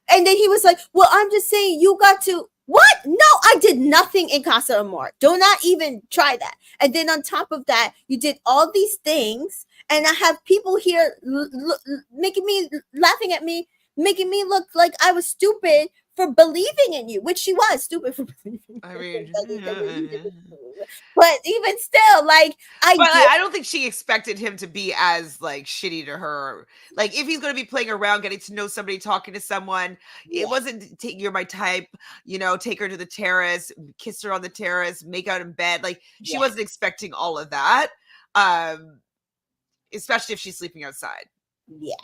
And then he was like, well, I'm just saying you got to, what? No, I did nothing in Casa Amor. Do not even try that. And then on top of that, you did all these things. And I have people here laughing at me, making me look like I was stupid for believing in you, which she was stupid for believing. I mean, but even still, like, I don't think she expected him to be as like shitty to her. Like, if he's going to be playing around, getting to know somebody, talking to someone, it wasn't you're my type, take her to the terrace, kiss her on the terrace, make out in bed. Like, she wasn't expecting all of that, especially if she's sleeping outside. Yeah.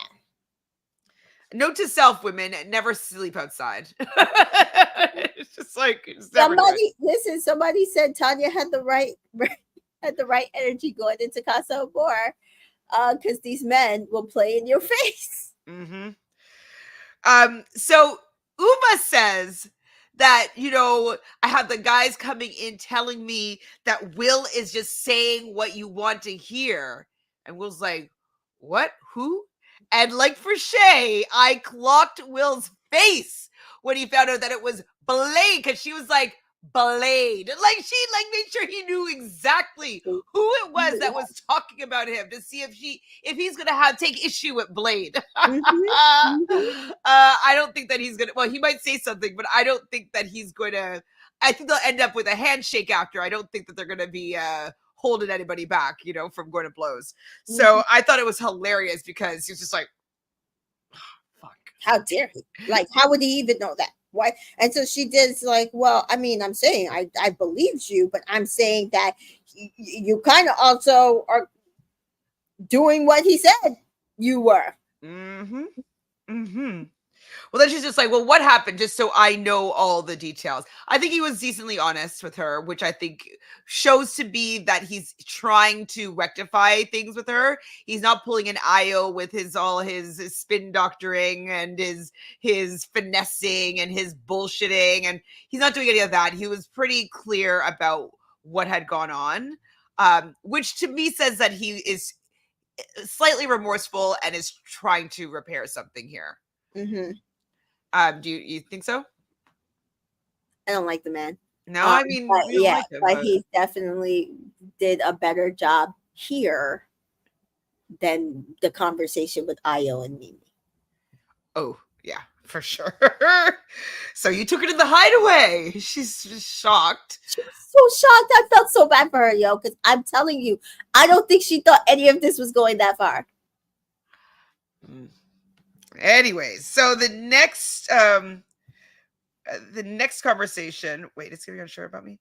Note to self, women, never sleep outside. It's just like somebody said Tanya had the right energy going into Casa Amor, because these men will play in your face. Mm-hmm. So Uma says that, I have the guys coming in telling me that Will is just saying what you want to hear. And Will's like, what? Who? And like for Shay, I clocked Will's face when he found out that it was Blade, because she was like, Blade. Like, she made sure he knew exactly who it was that was talking about him, to see if he's gonna take issue with Blade. Mm-hmm. I don't think that he's gonna. Well, he might say something, but I don't think that he's gonna. I think they'll end up with a handshake after. I don't think that they're gonna be holding anybody back, from going to blows. So I thought it was hilarious because he was just like, oh, fuck. How dare he? Like, how would he even know that? Why? And so she did like, well, I mean, I'm saying I believed you, but I'm saying that you kind of also are doing what he said you were. Mm-hmm. Mm-hmm. Well, then she's just like, well, what happened? Just so I know all the details. I think he was decently honest with her, which I think shows to be that he's trying to rectify things with her. He's not pulling an Io with his spin doctoring and his finessing and his bullshitting. And he's not doing any of that. He was pretty clear about what had gone on, which to me says that he is slightly remorseful and is trying to repair something here. Mm-hmm. Do you think so? I don't like the man. No, I mean, but he definitely did a better job here than the conversation with Io and Mimi. Oh, yeah, for sure. So you took her to the hideaway. She's shocked. She was so shocked. I felt so bad for her, yo, because I'm telling you, I don't think she thought any of this was going that far. Anyways, so the next conversation. Wait, it's getting unsure about me.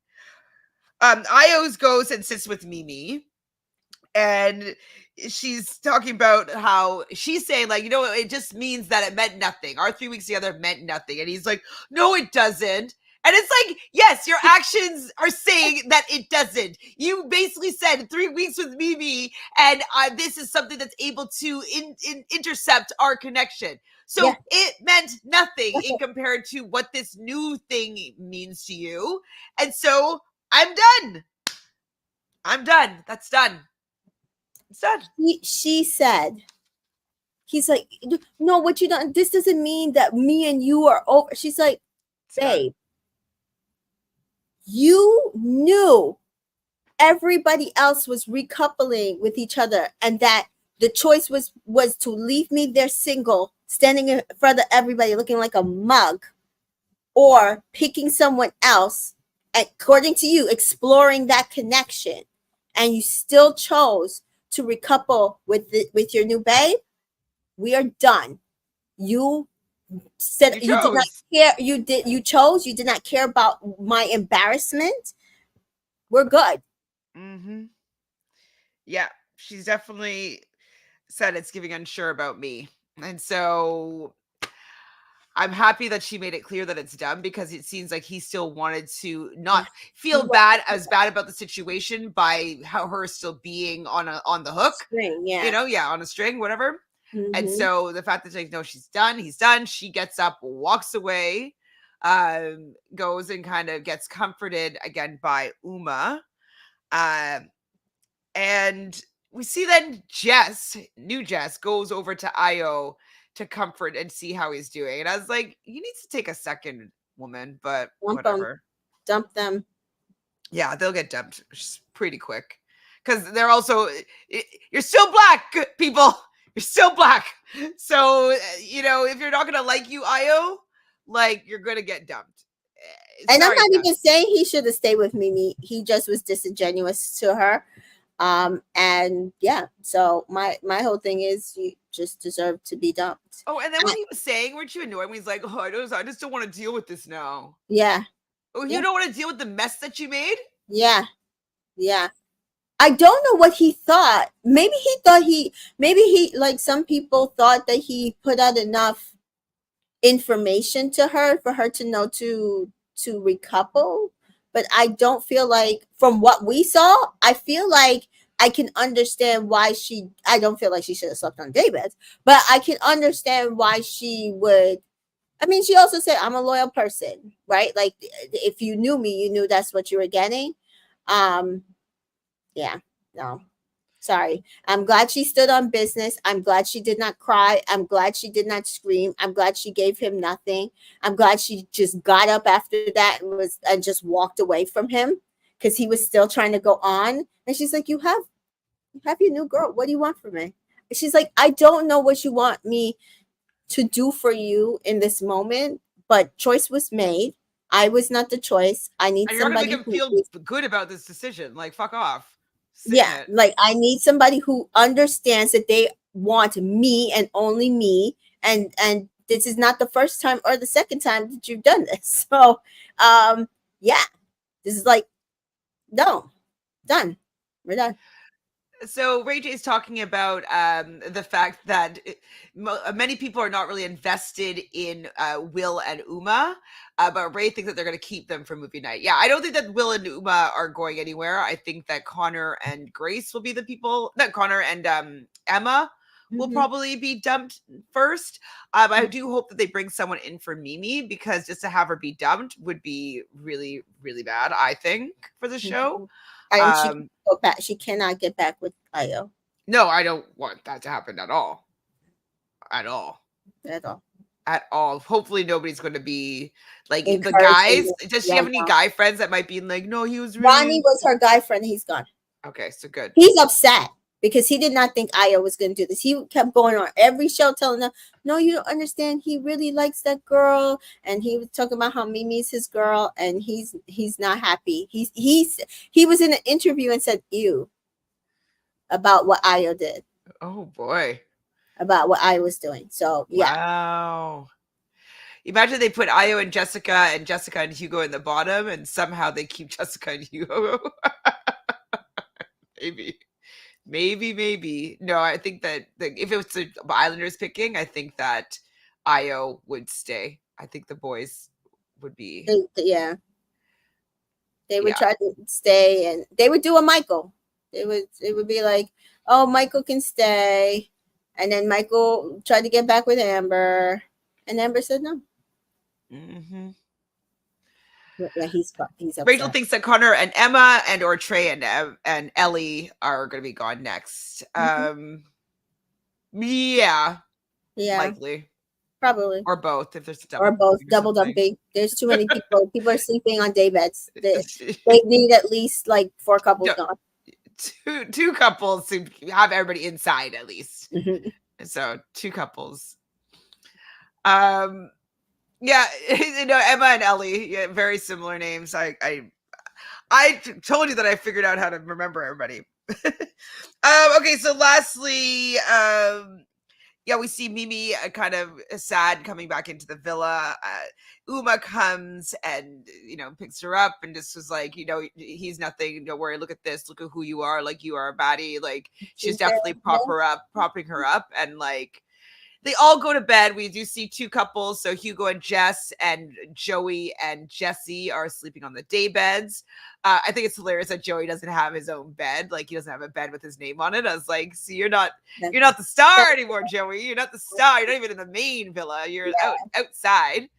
Io goes and sits with Mimi, and she's talking about how she's saying, like, it just means that it meant nothing. Our 3 weeks together meant nothing. And he's like, no, it doesn't. And it's like, yes, your actions are saying that it doesn't. You basically said 3 weeks with Mimi, and this is something that's able to intercept our connection. So it meant nothing in compared to what this new thing means to you. And so I'm done. That's done. It's done. She said, he's like, no, what you don't, this doesn't mean that me and you are over. She's like, babe, you knew everybody else was recoupling with each other, and that the choice was to leave me there single, standing in front of everybody looking like a mug, or picking someone else, according to you, exploring that connection. And you still chose to recouple with your new babe, we are done. You said You you did not chose. care. You chose. You did not care about my embarrassment. We're good. Mm-hmm. Yeah, she's definitely said it's giving unsure about me. And so I'm happy that she made it clear that it's done, because it seems like he still wanted to not feel bad about the situation by how her still being on the hook, String, yeah. on a string, whatever. And Mm-hmm. so the fact that like, no, she's done, he's done, she gets up, walks away, goes and kind of gets comforted again by Uma. And we see then new Jess, goes over to Io to comfort and see how he's doing. And I was like, you need to take a second, woman, but Dump them. whatever. Dump them. Yeah, they'll get dumped pretty quick. Because they're also, you're still black, people. You're still black. So, if you're not going to like you, Io, like, you're going to get dumped. And Sorry, I'm not Jess. even saying he should have stayed with Mimi. He just was disingenuous to her. And yeah, so my whole thing is you just deserve to be dumped. Oh, and then when he was saying, weren't you annoyed when he's like, oh, I just don't want to deal with this now. Yeah. Oh, you don't want to deal with the mess that you made? Yeah. Yeah. I don't know what he thought. Maybe he like some people thought that he put out enough information to her for her to know to recouple. But I don't feel like, from what we saw, I feel like I can understand why I don't feel like she should have slept on daybeds, but I can understand why she would. I mean, she also said, I'm a loyal person, right? Like, if you knew me, you knew that's what you were getting. Yeah, no, sorry. I'm glad she stood on business. I'm glad she did not cry. I'm glad she did not scream. I'm glad she gave him nothing. I'm glad she just got up after that and just walked away from him, because he was still trying to go on. And she's like, you have your new girl. What do you want from me? She's like, I don't know what you want me to do for you in this moment, but choice was made. I was not the choice. I need And you're not somebody going to make him feel good about this decision. Like, fuck off. Yeah, like I need somebody who understands that they want me and only me, and this is not the first time or the second time that you've done this. So yeah, this is like, no, done. We're done. So Ray J is talking about the fact that many people are not really invested in Will and Uma, but Ray thinks that they're going to keep them for movie night. Yeah, I don't think that Will and Uma are going anywhere. I think that Connor and Grace will be the people. That Connor and Emma will probably be dumped first. I do hope that they bring someone in for Mimi, because just to have her be dumped would be really, really bad, I think, for the show. And she can go back. She cannot get back with Io. No, I don't want that to happen at all. At all. At all. At all. Hopefully nobody's going to be like the Encouraging guys. it. Does she have any guy friends that might be like, no, he was really... Ronnie was her guy friend. He's gone. Okay, so good. He's upset because he did not think Io was going to do this. He kept going on every show telling them, no, you don't understand. He really likes that girl. And he was talking about how Mimi's his girl, and he's not happy. He was in an interview and said, ew, about what Io did. Oh, boy. About what Io was doing. So, yeah. Wow. Imagine they put Io and Jessica and Hugo in the bottom, and somehow they keep Jessica and Hugo. Maybe. No, I think that if it was the Islanders picking, I think that Io would stay. I think the boys would be. They would try to stay, and they would do a Michael. It would be like, oh, Michael can stay, and then Michael tried to get back with Amber, and Amber said no. Mm-hmm. Yeah, he's upset. Rachel thinks that Connor and Emma or Trey and Ellie are going to be gone next. Yeah, likely, probably, or both if there's double dumping. There's too many people. People are sleeping on day beds. They need at least like 4 couples gone. Two couples seem to have everybody inside at least. So 2 couples. Yeah, Emma and Ellie, very similar names. I told you that I figured out how to remember everybody. Okay, so lastly, yeah, we see Mimi kind of sad coming back into the villa. Uma comes and, picks her up and just was like, he's nothing. Don't worry. Look at this. Look at who you are. Like, you are a baddie. Like, she's definitely propping her up. And like, they all go to bed. We do see two couples. So Hugo and Jess and Joey and Jesse are sleeping on the day beds. I think it's hilarious that Joey doesn't have his own bed. Like, he doesn't have a bed with his name on it. I was like, see, you're not the star anymore, Joey. You're not the star. You're not even in the main villa. You're outside.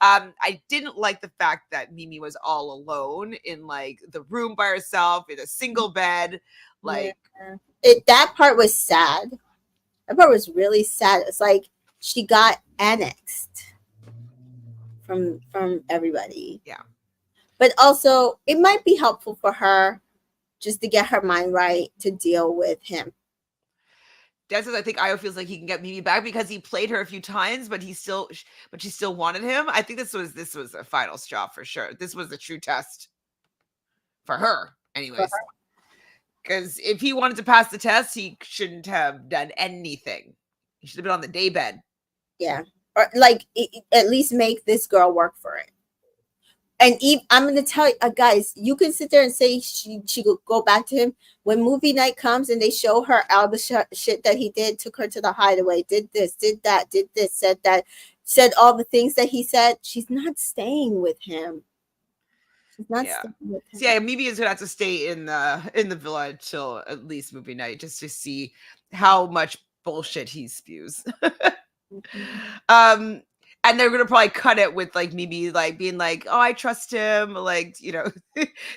I didn't like the fact that Mimi was all alone in like the room by herself in a single bed. Like, that part was sad. That part was really sad. It's like she got annexed from everybody. Yeah. But also, it might be helpful for her just to get her mind right to deal with him. That's what I think Io feels like he can get Mimi back because he played her a few times, but she still wanted him. I think this was a final straw for sure. This was a true test for her, anyways. Because if he wanted to pass the test, he shouldn't have done anything. He should have been on the day bed. Yeah, or like at least make this girl work for it. And I'm going to tell you, guys, you can sit there and say she could go back to him. When movie night comes and they show her all the shit that he did, took her to the hideaway, did this, did that, did this, said that, said all the things that he said, she's not staying with him. She's not staying with him. So yeah, Mimi is going to have to stay in the villa until at least movie night just to see how much bullshit he spews. And they're gonna probably cut it with like Mimi like being like, oh, I trust him, like,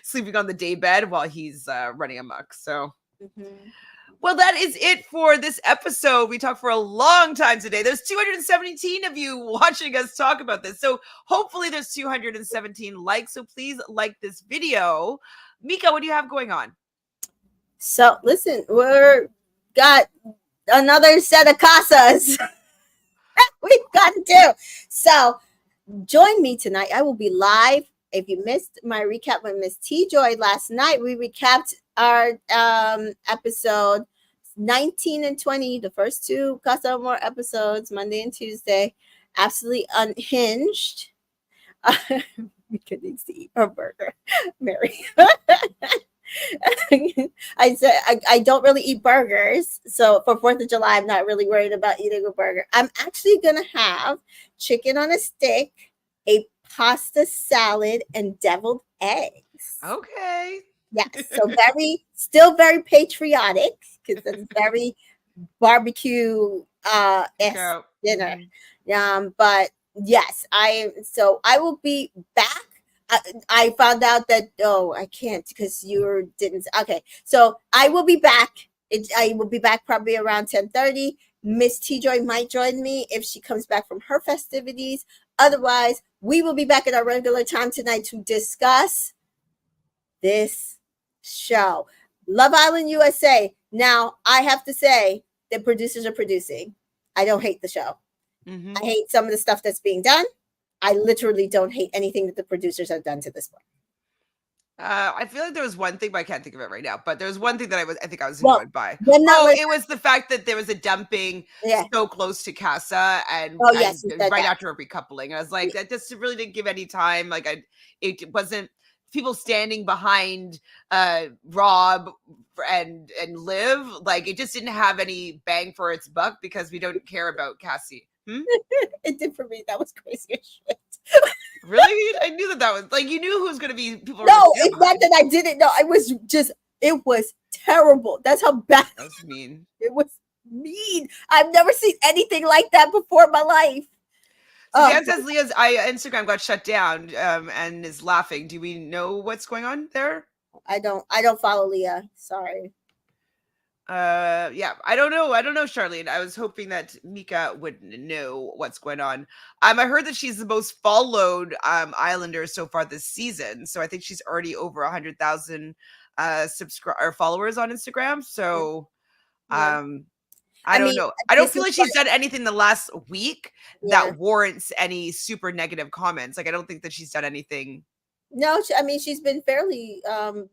sleeping on the day bed while he's running amok. So well, that is it for this episode. We talked for a long time today. There's 217 of you watching us talk about this. So hopefully there's 217 likes. So please like this video. Mika, what do you have going on? So listen, we're got another set of casas. We've got to do. So join me tonight. I will be live. If you missed my recap with Miss T Joy last night, we recapped our episode 19 and 20, the first two Casa Amor episodes, Monday and Tuesday. Absolutely unhinged. Mika needs to eat her burger. Mary. I said I don't really eat burgers, so for 4th of July I'm not really worried about eating a burger. I'm actually gonna have chicken on a stick, a pasta salad, and deviled eggs. Okay. Yes, so still very patriotic because it's very barbecue dinner. But yes, I will be back. I found out that I can't because you didn't. Okay, so I will be back. I will be back probably around 10:30. Miss T Joy might join me if she comes back from her festivities. Otherwise, we will be back at our regular time tonight to discuss this show, Love Island USA. Now, I have to say, the producers are producing. I don't hate the show. I hate some of the stuff that's being done. I literally don't hate anything that the producers have done to this point. I feel like there was one thing, but I can't think of it right now. But there was one thing that I think I was annoyed by. It was the fact that there was a dumping so close to Casa and right after a recoupling. I was like, that just really didn't give any time. Like, it wasn't people standing behind Rob and Liv. Like, it just didn't have any bang for its buck because we don't care about Cassie. It did for me. That was crazy as shit. Really? I knew that was like, you knew who was going to be people. No, it's not that I didn't know. It was terrible. That's how bad. That was mean. It was mean. I've never seen anything like that before in my life. So Dan says Leah's Instagram got shut down and is laughing. Do we know what's going on there? I don't follow Leah. Sorry. Yeah, I don't know, Charlene. I was hoping that Mika would know what's going on. I heard that she's the most followed Islander so far this season, so I think she's already over 100,000 followers on Instagram. So I don't know. I don't feel like she's done anything the last week that warrants any super negative comments. Like, I don't think that she's done anything No, I mean she's been fairly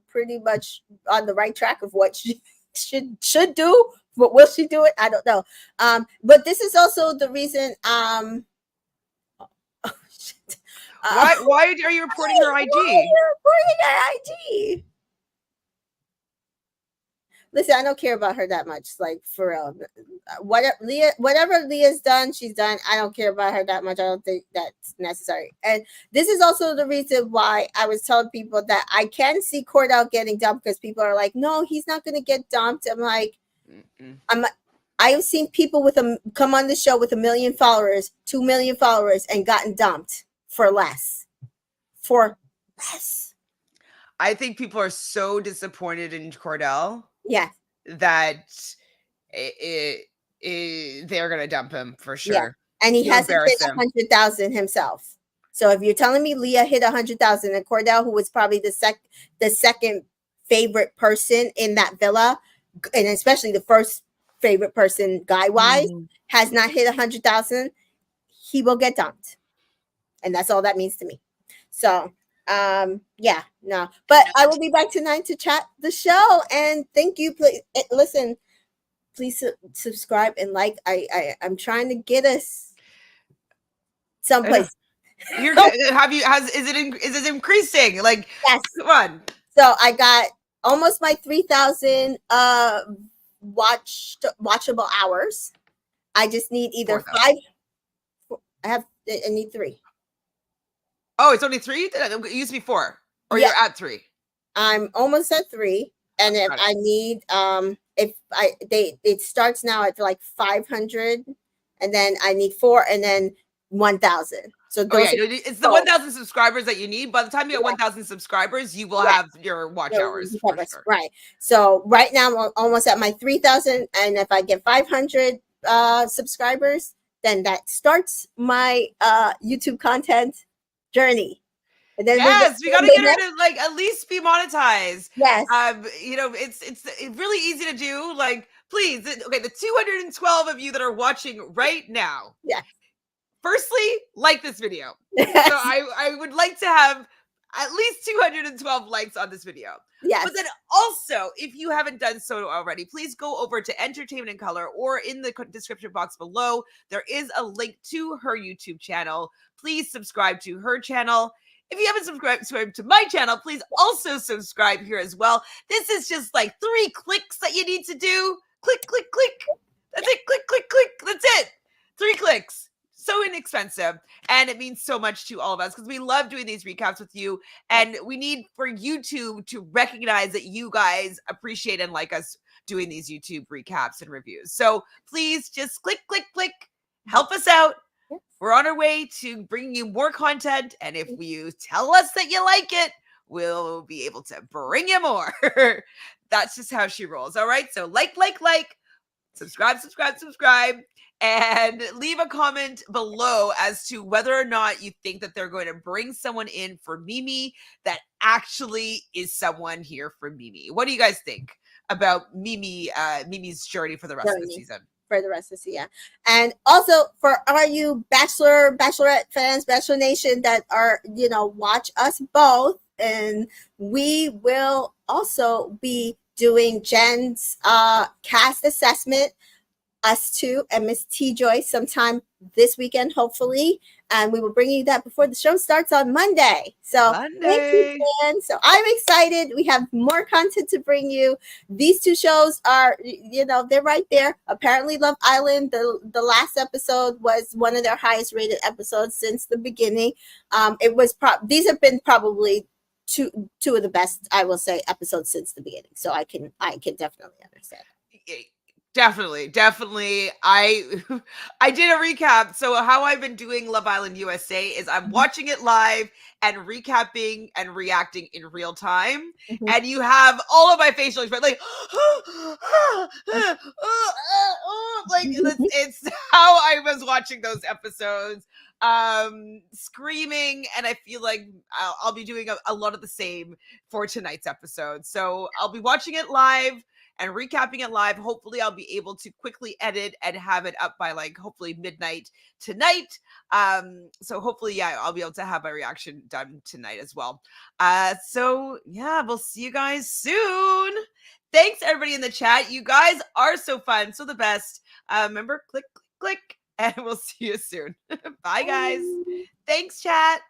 pretty much on the right track of what she should do. But will she do it? I don't know. But this is also the reason oh, shit. Why are you reporting her IG? Why are you reporting her IG? Listen, I don't care about her that much. Like for real, whatever Leah's done, she's done. I don't care about her that much. I don't think that's necessary. And this is also the reason why I was telling people that I can see Cordell getting dumped because people are like, "No, he's not going to get dumped." I'm like, I've seen people with come on the show with 1 million followers, 2 million followers, and gotten dumped for less. For less. I think people are so disappointed in Cordell. Yeah. That they're gonna dump him for sure. Yeah. And he hasn't hit 100,000 himself. So if you're telling me Leah hit 100,000 and Cordell, who was probably the second favorite person in that villa, and especially the first favorite person guy wise, has not hit 100,000, he will get dumped, and that's all that means to me. So yeah, no, but I will be back tonight to chat the show, and thank you. Please listen, please subscribe and like. I'm trying to get us someplace. Is it increasing? Like, yes, come on. So I got almost my 3,000 watchable hours. I just need either 5. I need 3. Oh, it's only 3? It used to be 4. Or you're at 3. I'm almost at 3. And if I need it starts now at like 500, and then I need 4, and then 1,000. So it's the 1,000 subscribers that you need. By the time you get 1,000 subscribers, you will have your watch hours. For sure. Right. So right now I'm almost at my 3,000, and if I get 500 subscribers, then that starts my YouTube content journey. And then yes, we gotta get her to like at least be monetized. Yes. It's really easy to do. Like, please, okay, the 212 of you that are watching right now. Yeah. Firstly, like this video. Yes. So I would like to have at least 212 likes on this video. Yes. But then also, if you haven't done so already, please go over to Entertainment in Color, or in the description box below. There is a link to her YouTube channel. Please subscribe to her channel. If you haven't subscribed to my channel, please also subscribe here as well. This is just like 3 clicks that you need to do. Click, click, click. That's it. Click, click, click. That's it. 3 clicks. So inexpensive, and it means so much to all of us because we love doing these recaps with you, and we need for YouTube to recognize that you guys appreciate and like us doing these YouTube recaps and reviews. So please just click, click, click. Help us out. We're on our way to bringing you more content, and if you tell us that you like it, we'll be able to bring you more. That's just how she rolls. All right, so like, subscribe, and leave a comment below as to whether or not you think that they're going to bring someone in for Mimi that actually is someone here for Mimi. What do you guys think about Mimi's journey for the rest of the season? For the rest of the season. And also for all you Bachelorette fans, Bachelor Nation that are, watch us both, and we will also be doing Jen's cast assessment, us two and Miss T Joy, sometime this weekend, hopefully. And we will bring you that before the show starts on Monday. So thank you, Jen. So I'm excited. We have more content to bring you. These 2 shows are, they're right there. Apparently Love Island, the last episode was one of their highest rated episodes since the beginning. These have been probably two of the best, I will say, episodes since the beginning. So I can definitely understand. Definitely. I did a recap. So how I've been doing Love Island USA is I'm watching it live and recapping and reacting in real time. Mm-hmm. And you have all of my facial expressions, like it's how I was watching those episodes, screaming. And I feel like I'll be doing a lot of the same for tonight's episode. So I'll be watching it live. and recapping it live. Hopefully I'll be able to quickly edit and have it up by like hopefully midnight tonight. So hopefully, yeah, I'll be able to have my reaction done tonight as well. So yeah, we'll see you guys soon. Thanks everybody in the chat. You guys are so fun. So the best. Remember, click, click, click, and we'll see you soon. Bye guys. Thanks, chat.